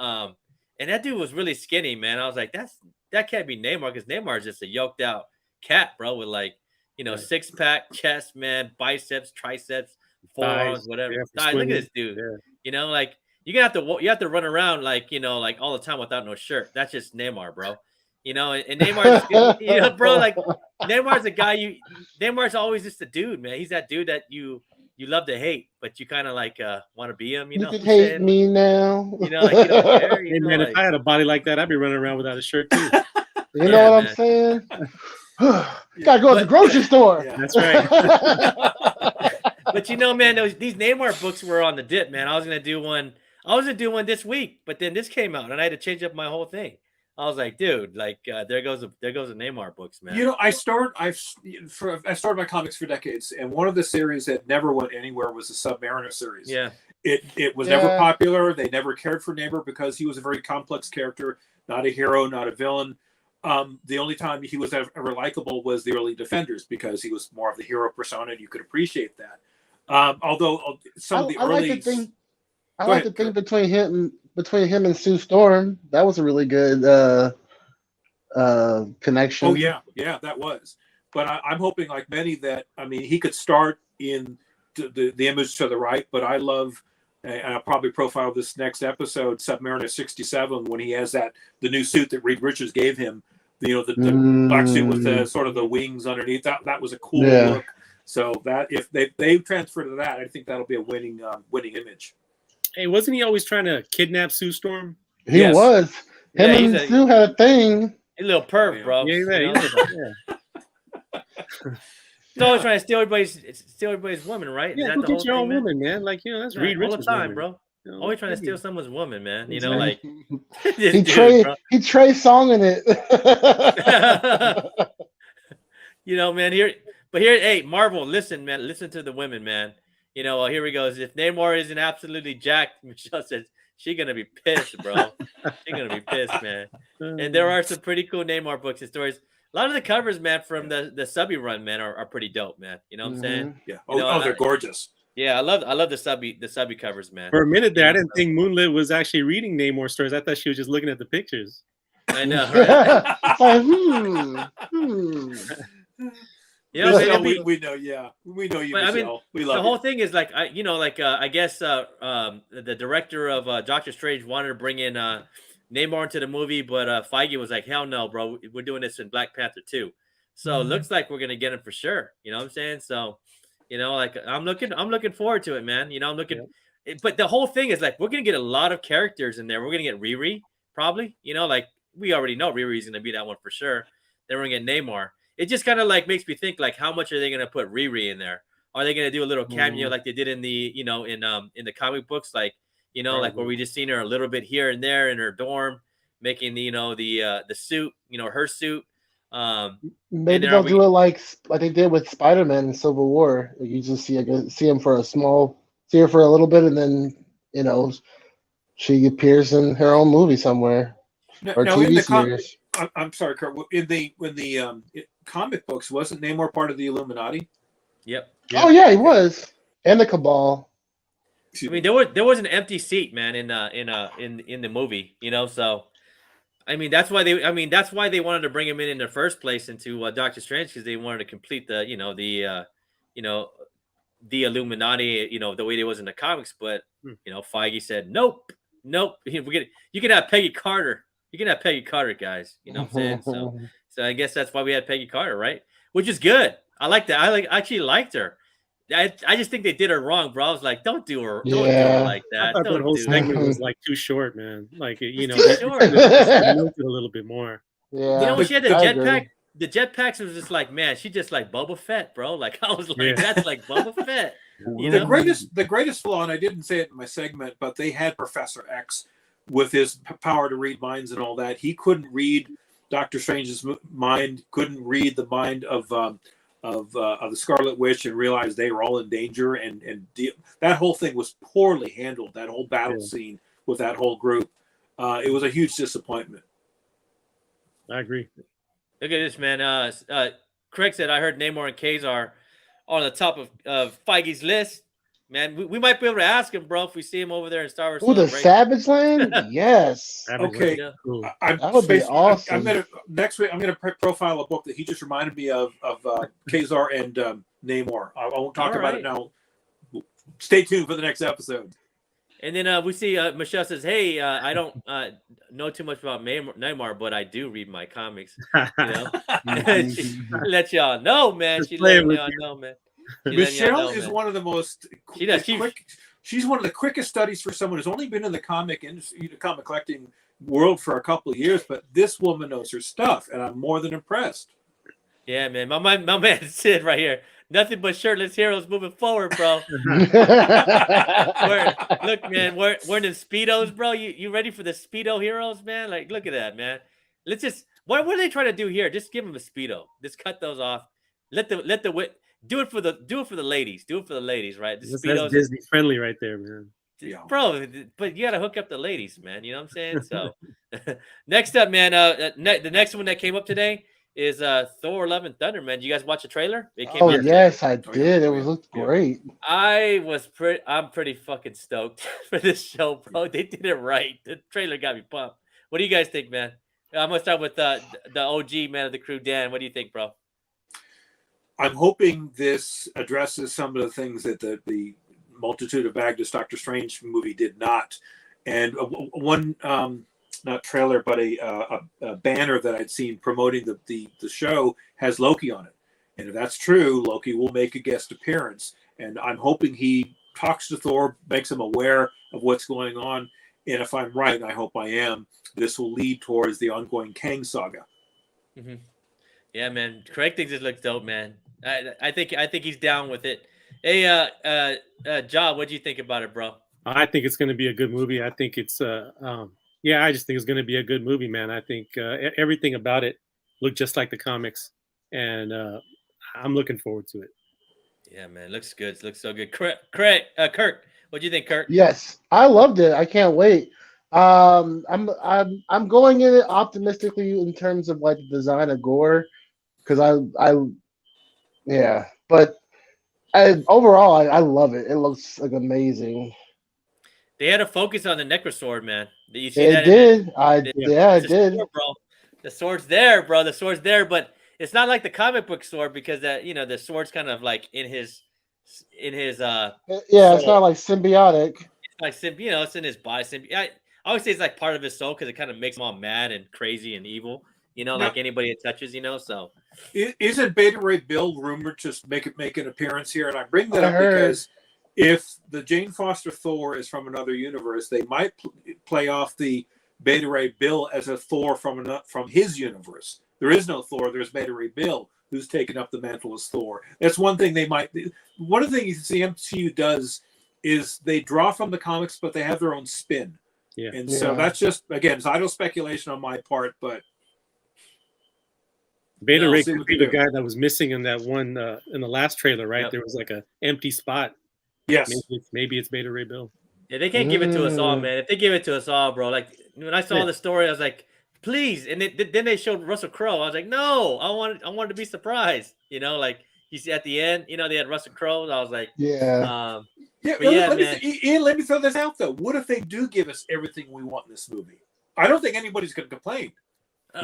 S1: and that dude was really skinny, man. I was like, that can't be Neymar, because Neymar is just a yoked out cat, bro, with like, you know, 6-pack chest, man, biceps, triceps, forearms, whatever.
S2: Yeah,
S1: Look at this dude. Yeah. You know, like you have to run around like, you know, like all the time without no shirt. That's just Neymar, bro. You know, and Neymar's, you know, bro, like Neymar's a guy Neymar's always just a dude, man. He's that dude that you love to hate, but you kind of like want to be him. You know,
S3: can hate me now.
S1: You know, like you don't care.
S2: Hey, man, if I had a body like that, I'd be running around without a shirt too.
S3: You know what I'm saying? Gotta go to the grocery store.
S2: Yeah. That's right.
S1: But you know, man, these Neymar books were on the dip, man. I was gonna do one this week, but then this came out, and I had to change up my whole thing. I was like, dude, like there goes the Neymar books, man.
S4: You know, I started my comics for decades, and one of the series that never went anywhere was the Submariner series.
S1: Yeah,
S4: it was never popular. They never cared for Neymar because he was a very complex character, not a hero, not a villain. The only time he was ever likable was the early Defenders, because he was more of the hero persona, and you could appreciate that. Although some of the early,
S3: I like the thing between him and Sue Storm. That was a really good connection.
S4: Oh yeah, that was. But I'm hoping, like many, that he could start in the image to the right. But I love, and I'll probably profile this next episode, Submariner 67, when he has the new suit that Reed Richards gave him. You know, the black suit with the sort of the wings underneath. That was a cool look. So that if they transfer to that, I think that'll be a winning image.
S2: Hey, wasn't he always trying to kidnap Sue Storm?
S3: He was. Him and Sue had a thing.
S1: A little perv, bro.
S2: Yeah.
S1: He's always trying to steal everybody's woman, right?
S2: Yeah, go get your own woman, man. Like, you know, that's Reed Richards all the time,
S1: bro. You know, always trying to steal someone's woman, man. You know, like
S3: he Trey songing it.
S1: You know, man. Hey, Marvel, listen, man. Listen to the women, man. You know, here he goes. If Neymar isn't absolutely jacked, Michelle says she's gonna be pissed, bro. She's gonna be pissed, man. And there are some pretty cool Neymar books and stories. A lot of the covers, man, from the subby run, man, are pretty dope, man. You know what I'm saying?
S4: Yeah. They're gorgeous.
S1: Yeah, I love the subby covers, man.
S2: For a minute there, I didn't think Moonlit was actually reading Namor stories. I thought she was just looking at the pictures.
S1: I know, right?
S4: You know, we know, we know you.
S1: But,
S4: Michelle. We love
S1: the whole thing is like, I guess the director of Doctor Strange wanted to bring in Namor into the movie, but Feige was like, hell no, bro, we're doing this in Black Panther 2. So it looks like we're gonna get him for sure. You know what I'm saying? So, you know, like I'm looking forward to it, man. You know, but the whole thing is like we're gonna get a lot of characters in there. We're gonna get Riri probably. You know, like we already know Riri's gonna be that one for sure. Then we're gonna get Namor. It just kind of like makes me think like, how much are they gonna put Riri in there? Are they gonna do a little cameo like they did in the in the comic books, like like where we just seen her a little bit here and there in her dorm, making the suit, her suit.
S3: Maybe they'll do it like they did with Spider-Man in Civil War. You just see him for see her for a little bit, and then she appears in her own movie somewhere or TV series.
S4: I'm sorry, Kurt. In the comic books, wasn't Namor part of the Illuminati?
S1: Yep.
S3: Oh yeah, he was, and the Cabal.
S1: I mean, there was an empty seat, man, in the movie. So I mean that's why they wanted to bring him in the first place into Doctor Strange, because they wanted to complete the Illuminati, the way it was in the comics. But Feige said nope. You can have Peggy Carter. You can have Peggy Carter, guys. You know what I'm saying? So So I guess that's why we had Peggy Carter, right? Which is good. I like that. Actually liked her. I just think they did her wrong, bro. I was like, don't do her
S3: Yeah.
S1: like
S2: I
S1: that.
S2: thought that
S1: Don't
S2: whole
S1: do
S2: segment
S1: that.
S2: was like too short, man. Like you know,
S1: It's too short.
S2: it milked it a little bit more.
S3: Yeah.
S1: You know, when she had the
S3: I
S1: jetpack,
S3: agree.
S1: the jetpacks was just like, man, she just like Boba Fett, bro. Like I was like,
S2: Yeah.
S1: that's like Boba Fett. You
S4: The
S1: know?
S4: greatest flaw, and I didn't say it in my segment, but they had Professor X with his power to read minds and all that. He couldn't read Doctor Strange's mind, couldn't read the mind of the Scarlet Witch, and realized they were all in danger. And that whole thing was poorly handled. That whole battle scene with that whole group, it was a huge disappointment.
S2: I agree.
S1: Look at this, man. Craig said, I heard Namor and Kazar on the top of Feige's list. Man, we might be able to ask him, bro, if we see him over there in Star Wars.
S3: Ooh, the Savage Land? Yes.
S4: Okay.
S1: Yeah.
S2: Cool.
S3: That would be awesome.
S4: I'm gonna next week. I'm gonna profile a book that he just reminded me of Kazar and Namor. I won't talk about it now. Stay tuned for the next episode.
S1: And then we see Michelle says, "Hey, I don't know too much about Namor, but I do read my comics. You know, she let y'all know, man. She let y'all know, man.
S4: Michelle is one of the most.
S1: She does.
S4: She's one of the quickest studies for someone who's only been in the comic industry, comic collecting world for a couple of years. But this woman knows her stuff, and I'm more than impressed.
S1: Yeah, man. My man Sid right here. Nothing but shirtless heroes moving forward, bro. Look, man, we're in the Speedos, bro. You ready for the Speedo heroes, man? Like, look at that, man. Let's just what are they trying to do here? Just give them a Speedo. Just cut those off. Let the do it for the ladies. Do it for the ladies, right? The
S2: That's Disney friendly right there, man.
S1: Yeah. Bro, but you gotta hook up the ladies, man. You know what I'm saying? So next up, man, the next one that came up today is Thor: Love and Thunder, man. Did you guys watch the trailer? It came out
S3: yes, I did. It looked great.
S1: I'm pretty fucking stoked for this show, bro. They did it right. The trailer got me pumped. What do you guys think, man? I'm gonna start with the OG man of the crew, Dan. What do you think, bro?
S4: I'm hoping this addresses some of the things that the Multitude of Madness Doctor Strange movie did not. And one not trailer, but a banner that I'd seen promoting the show has Loki on it. And if that's true, Loki will make a guest appearance. And I'm hoping he talks to Thor, makes him aware of what's going on. And if I'm right, and I hope I am, this will lead towards the ongoing Kang saga.
S1: Mm-hmm. Yeah, man. Craig thinks it looks dope, man. I think he's down with it. Hey, Ja, what do you think about it, bro?
S2: I think it's going to be a good movie. I think it's I just think it's going to be a good movie, man. I think everything about it looked just like the comics, and I'm looking forward to it.
S1: Yeah, man, looks good. It looks so good. Kurt, what do you think, Kurt?
S3: Yes, I loved it. I can't wait. I'm going in it optimistically in terms of like the design of Gore, because but overall I love it. It looks like amazing.
S1: They had a focus on the Necrosword, man. Did you see
S3: It
S1: that?
S3: did. I did.
S1: Sword, bro. The sword's there, bro. The sword's there, but it's not like the comic book sword because the sword's kind of like in his
S3: it's not like symbiotic.
S1: It's like it's in his body. I always say it's like part of his soul because it kind of makes him all mad and crazy and evil. Like anybody it touches, so.
S4: Isn't Beta Ray Bill rumored to make an appearance here? And I bring that up because if the Jane Foster Thor is from another universe, they might play off the Beta Ray Bill as a Thor from his universe. There is no Thor. There's Beta Ray Bill who's taken up the mantle as Thor. That's one thing they might. One of the things the MCU does is they draw from the comics, but they have their own spin.
S2: Yeah.
S4: And so that's just, again, it's idle speculation on my part, but.
S2: Beta Ray could be the guy that was missing in that one in the last trailer, right? Yep. There was like an empty spot.
S4: Yes.
S2: Maybe it's Beta Ray Bill.
S1: Yeah, they can't give it to us all, man. If they give it to us all, bro, like when I saw the story, I was like, please. And then they showed Russell Crowe. I was like, no, I wanted to be surprised. Like you see at the end, they had Russell Crowe. I was like,
S4: Ian, let me throw this out though. What if they do give us everything we want in this movie? I don't think anybody's going to complain.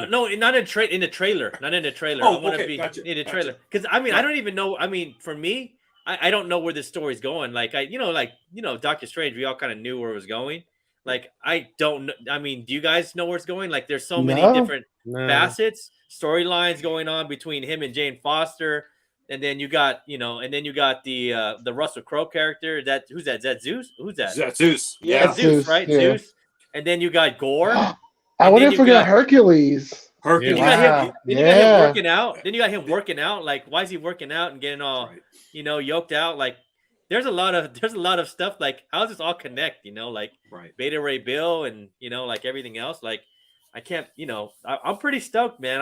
S1: No, not in the trailer. Not in the trailer.
S4: Oh,
S1: I want to be in the trailer because I don't even know. I mean, for me, I don't know where this story's going. Like Doctor Strange, we all kind of knew where it was going. Like I don't know. I mean, do you guys know where it's going? Like there's so many
S3: No.
S1: different
S2: No.
S1: facets, storylines going on between him and Jane Foster. And then you got, the Russell Crowe character. Who's that? Is that Zeus? Who's that?
S4: That's Zeus.
S3: Yeah,
S1: That's Zeus,
S3: Zeus,
S1: right?
S3: yeah.
S1: Zeus. And then you got Gore.
S3: I
S1: And
S3: wouldn't
S1: then you
S3: forget
S1: got-
S3: Hercules.
S4: Hercules.
S1: Then you got
S3: Wow.
S1: him. Then you got him
S3: Yeah.
S1: working out. Then you got him working out. Like, why is he working out and getting all,
S4: Right.
S1: yoked out? Like, there's a lot of stuff. Like, how does this all connect? Like
S4: Right.
S1: Beta Ray Bill and like everything else. Like, I can't. I'm pretty stoked, man.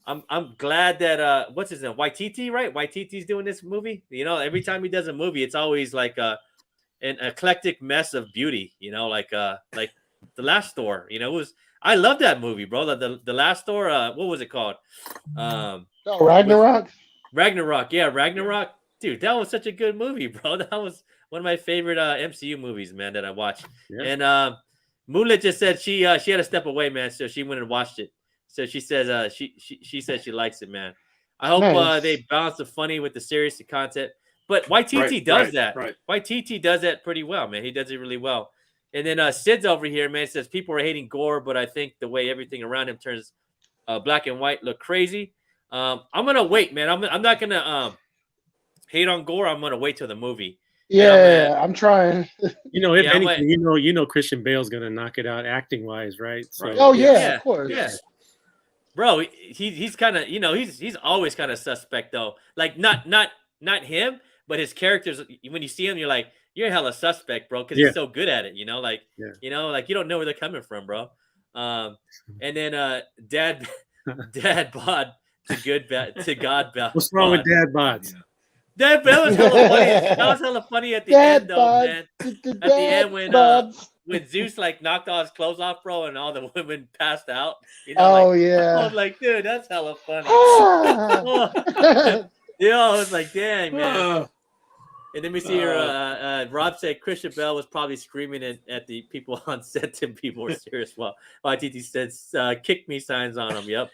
S1: I'm glad that what's his name? Waititi, right? Waititi's doing this movie. Every time he does a movie, it's always like an eclectic mess of beauty. Like the last Thor. I love that movie, bro. The last Thor. What was it called?
S3: Ragnarok.
S1: Ragnarok. Yeah, Ragnarok. Dude, that was such a good movie, bro. That was one of my favorite MCU movies, man, that I watched.
S2: Yeah.
S1: And Moonlit just said she had to step away, man, so she went and watched it. So she says she says she likes it, man. I hope
S3: Nice.
S1: they balance the funny with the serious content. But YTT does that.
S4: Right.
S1: YTT does that pretty well, man. He does it really well. And then Sid's over here, man, says people are hating Gore, but I think the way everything around him turns black and white look crazy. I'm gonna wait, man. I'm not gonna hate on Gore. I'm gonna wait till the movie.
S3: Yeah, I'm trying.
S2: If
S1: Yeah, I'm
S2: anything, Christian Bale's gonna knock it out acting wise, right? So,
S4: Right.
S3: Oh yeah, of course.
S1: Yeah. Bro, he's kind of he's always kind of suspect though. Like not him, but his characters. When you see him, you're like, you're hella suspect, bro, because
S2: Yeah.
S1: he's so good at it. Like
S2: Yeah.
S1: like you don't know where they're coming from, bro. And then Dad bod to God bod.
S2: What's wrong with dad bods?
S1: That was hella funny. That was hella funny at the end though,
S3: bod.
S1: man.
S3: At
S1: the end when,
S3: bods.
S1: When Zeus like knocked all his clothes off, bro, and all the women passed out.
S3: Oh
S1: I
S3: yeah.
S1: was like, dude, that's hella funny.
S3: Ah.
S1: I was like, dang, man.
S4: Uh,
S1: And then we see her. Rob said Christian Bell was probably screaming at the people on set to be more serious. Well, YTT said, "Kick me" signs on him. Yep,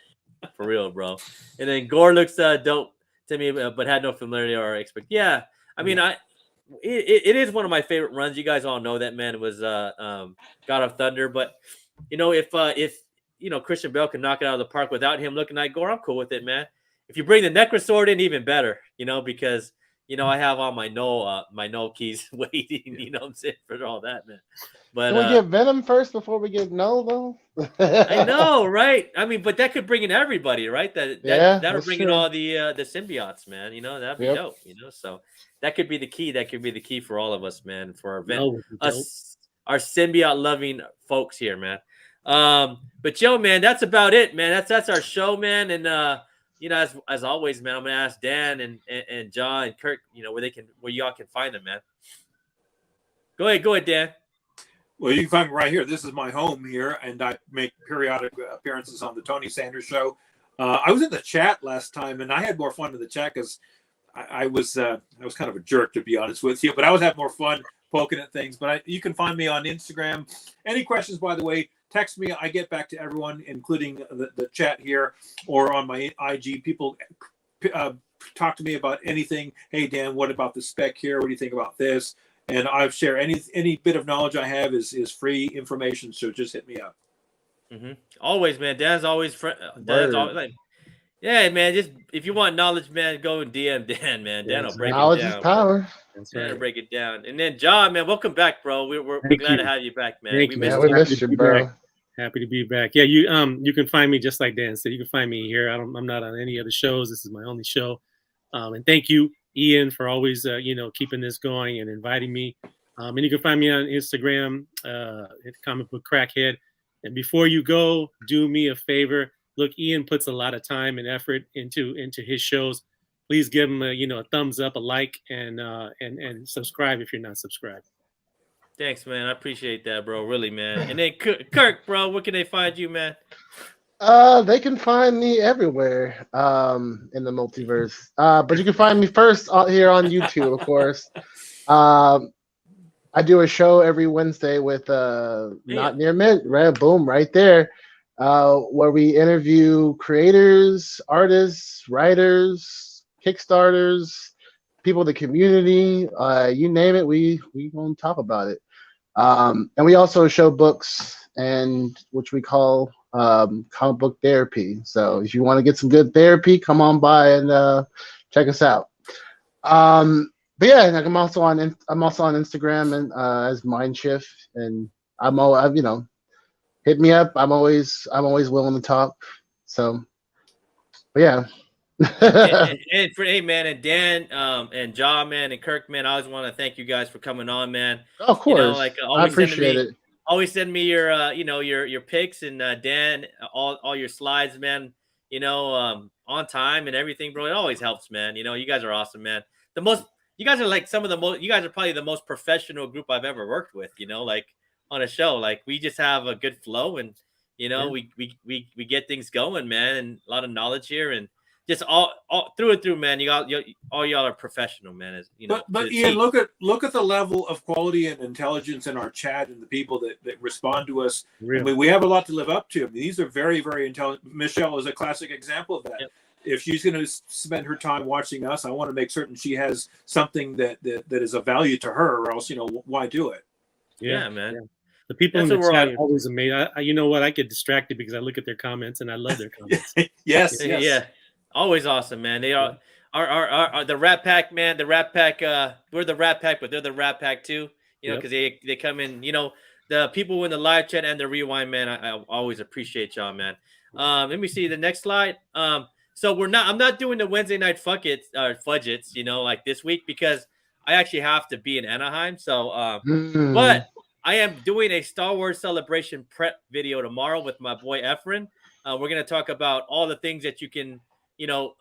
S1: for real, bro. And then Gore looks dope to me, but had no familiarity or expect. Yeah, I mean, it is one of my favorite runs. You guys all know that, man. It was God of Thunder, but if Christian Bale can knock it out of the park without him looking like Gore, I'm cool with it, man. If you bring the Necrosword in, even better, because I have all my null keys waiting, you know what I'm saying, for all that, man. But
S3: Can we get Venom first before we get Null, though?
S1: I know, right? I mean, but that could bring in everybody, right? That'll
S3: that's
S1: bring in
S3: true.
S1: all the symbiotes, man. That'd be dope, So that could be the key. That could be the key for all of us, man. For our symbiote loving folks here, man. But man, that's about it, man. That's our show, man. And as always, man, I'm gonna ask Dan and John and Kirk, where y'all can find them, man. Go ahead, Dan.
S4: Well, you can find me right here. This is my home here, and I make periodic appearances on the Tony Sanders Show. I was in the chat last time, and I had more fun in the chat because I was kind of a jerk, to be honest with you. But I was having more fun poking at things. But you can find me on Instagram. Any questions, by the way, text me. I get back to everyone, including the chat here or on my IG. People talk to me about anything. Hey, Dan, what about the spec here? What do you think about this? And I share any bit of knowledge I have is free information. So just hit me up.
S1: Mm-hmm. Always, man. Dan's always yeah, man. Just if you want knowledge, man, go and DM Dan, man. Dan will break it down.
S3: Knowledge is power.
S1: Dan will break it down. And then John, man, welcome back, bro. We're glad to have you back, man.
S2: We
S3: missed you, bro.
S2: Happy to be back. Yeah, you can find me just like Dan said. You can find me here. I'm not on any other shows. This is my only show. And thank you, Ian, for always keeping this going and inviting me. And you can find me on Instagram at Comic Book Crackhead. And before you go, do me a favor. Look, Ian puts a lot of time and effort into his shows. Please give him a thumbs up, a like, and subscribe if you're not subscribed.
S1: Thanks, man. I appreciate that, bro. Really, man. And then Kirk, bro, where can they find you, man?
S3: They can find me everywhere in the multiverse. But you can find me first here on YouTube, of course. I do a show every Wednesday with Not Near Mint, right? Boom, right there, where we interview creators, artists, writers, Kickstarters, people in the community. You name it, we gonna talk about it. And we also show books, and which we call comic book therapy. So if you want to get some good therapy, come on by and check us out. But yeah, like I'm also on Instagram and as Mindshift, and hit me up. I'm always willing to talk. So, but yeah.
S1: and for man, and Dan, and Jaw, man, and Kirk, man, I always want to thank you guys for coming on, man.
S3: Of course, I appreciate it.
S1: Always send me your your pics, and Dan, all your slides, man. On time and everything, bro. It always helps, man. You guys are awesome, man. You guys are like you guys are probably the most professional group I've ever worked with. Like on a show, like we just have a good flow, and we get things going, man, and a lot of knowledge here, and just all through and through, man. All y'all are professional, man.
S4: But Ian, look at the level of quality and intelligence in our chat and the people that respond to us. Really? I mean, we have a lot to live up to. I mean, these are very, very intelligent. Michelle is a classic example of that. Yep. If she's going to spend her time watching us, I want to make certain she has something that is of value to her, or else, why do it?
S1: Yeah, man. Yeah.
S2: The people in the chat are always amazing. You know what? I get distracted because I look at their comments and I love their comments.
S4: Yes.
S1: Yeah. Always awesome, man. They are the Rat Pack, man. The Rat Pack, we're the Rat Pack, but they're the Rat Pack too. Because they come in. The people in the live chat and the rewind, man. I always appreciate y'all, man. Let me see the next slide. So I'm not doing the Wednesday night fudgets, like this week, because I actually have to be in Anaheim. So, but I am doing a Star Wars Celebration prep video tomorrow with my boy Efren. We're gonna talk about all the things that you can,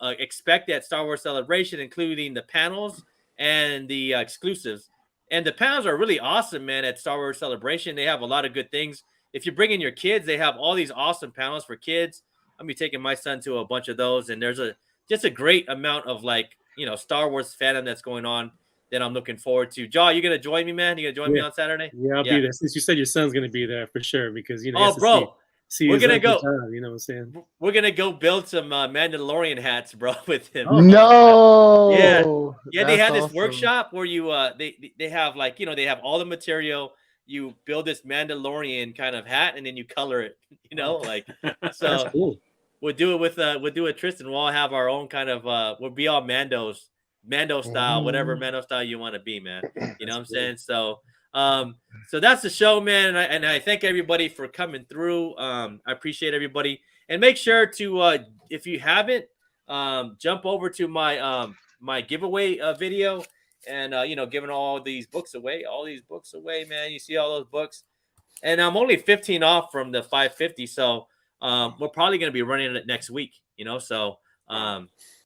S1: expect at Star Wars Celebration, including the panels and the exclusives. And the panels are really awesome, man. At Star Wars Celebration, they have a lot of good things. If you bring in your kids, they have all these awesome panels for kids. I'm be taking my son to a bunch of those, and there's just a great amount of Star Wars fandom that's going on that I'm looking forward to. Jaw, you gonna join me, man? You gonna join me on Saturday?
S2: Yeah, I'll be there. Since you said your son's gonna be there for sure, because
S1: bro, we're gonna go.
S2: Time, you know what I'm saying?
S1: We're gonna go build some Mandalorian hats, bro, with him.
S3: No,
S1: yeah. They had this workshop where you they have they have all the material. You build this Mandalorian kind of hat, and then you color it. So. Cool. We'll do it with Tristan. We'll all have our own kind of we'll be all Mando style, whatever Mando style you want to be, man. You know what I'm saying? So so that's the show, man. And I thank everybody for coming through. I appreciate everybody. And make sure to if you haven't, jump over to my my giveaway video, and giving all these books away, man. You see all those books. And I'm only 15 off from the 550, so we're probably going to be running it next week, so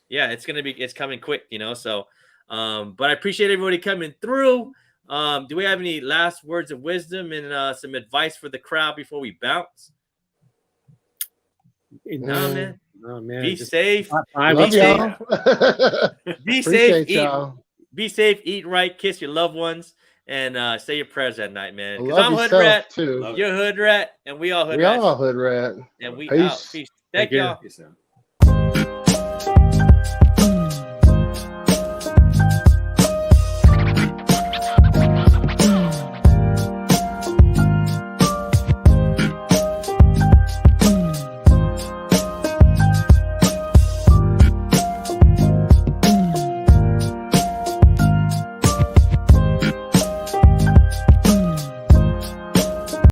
S1: it's coming quick, so but I appreciate everybody coming through. Do we have any last words of wisdom and some advice for the crowd before we bounce? No, man. Be safe. Be safe. Be safe. Eat right. Kiss your loved ones. And say your prayers at night, man. Because I'm Hoodrat too. You're Hoodrat, and we all Hoodrat.
S3: We all Hoodrat.
S1: And we out. Peace. Thank y'all.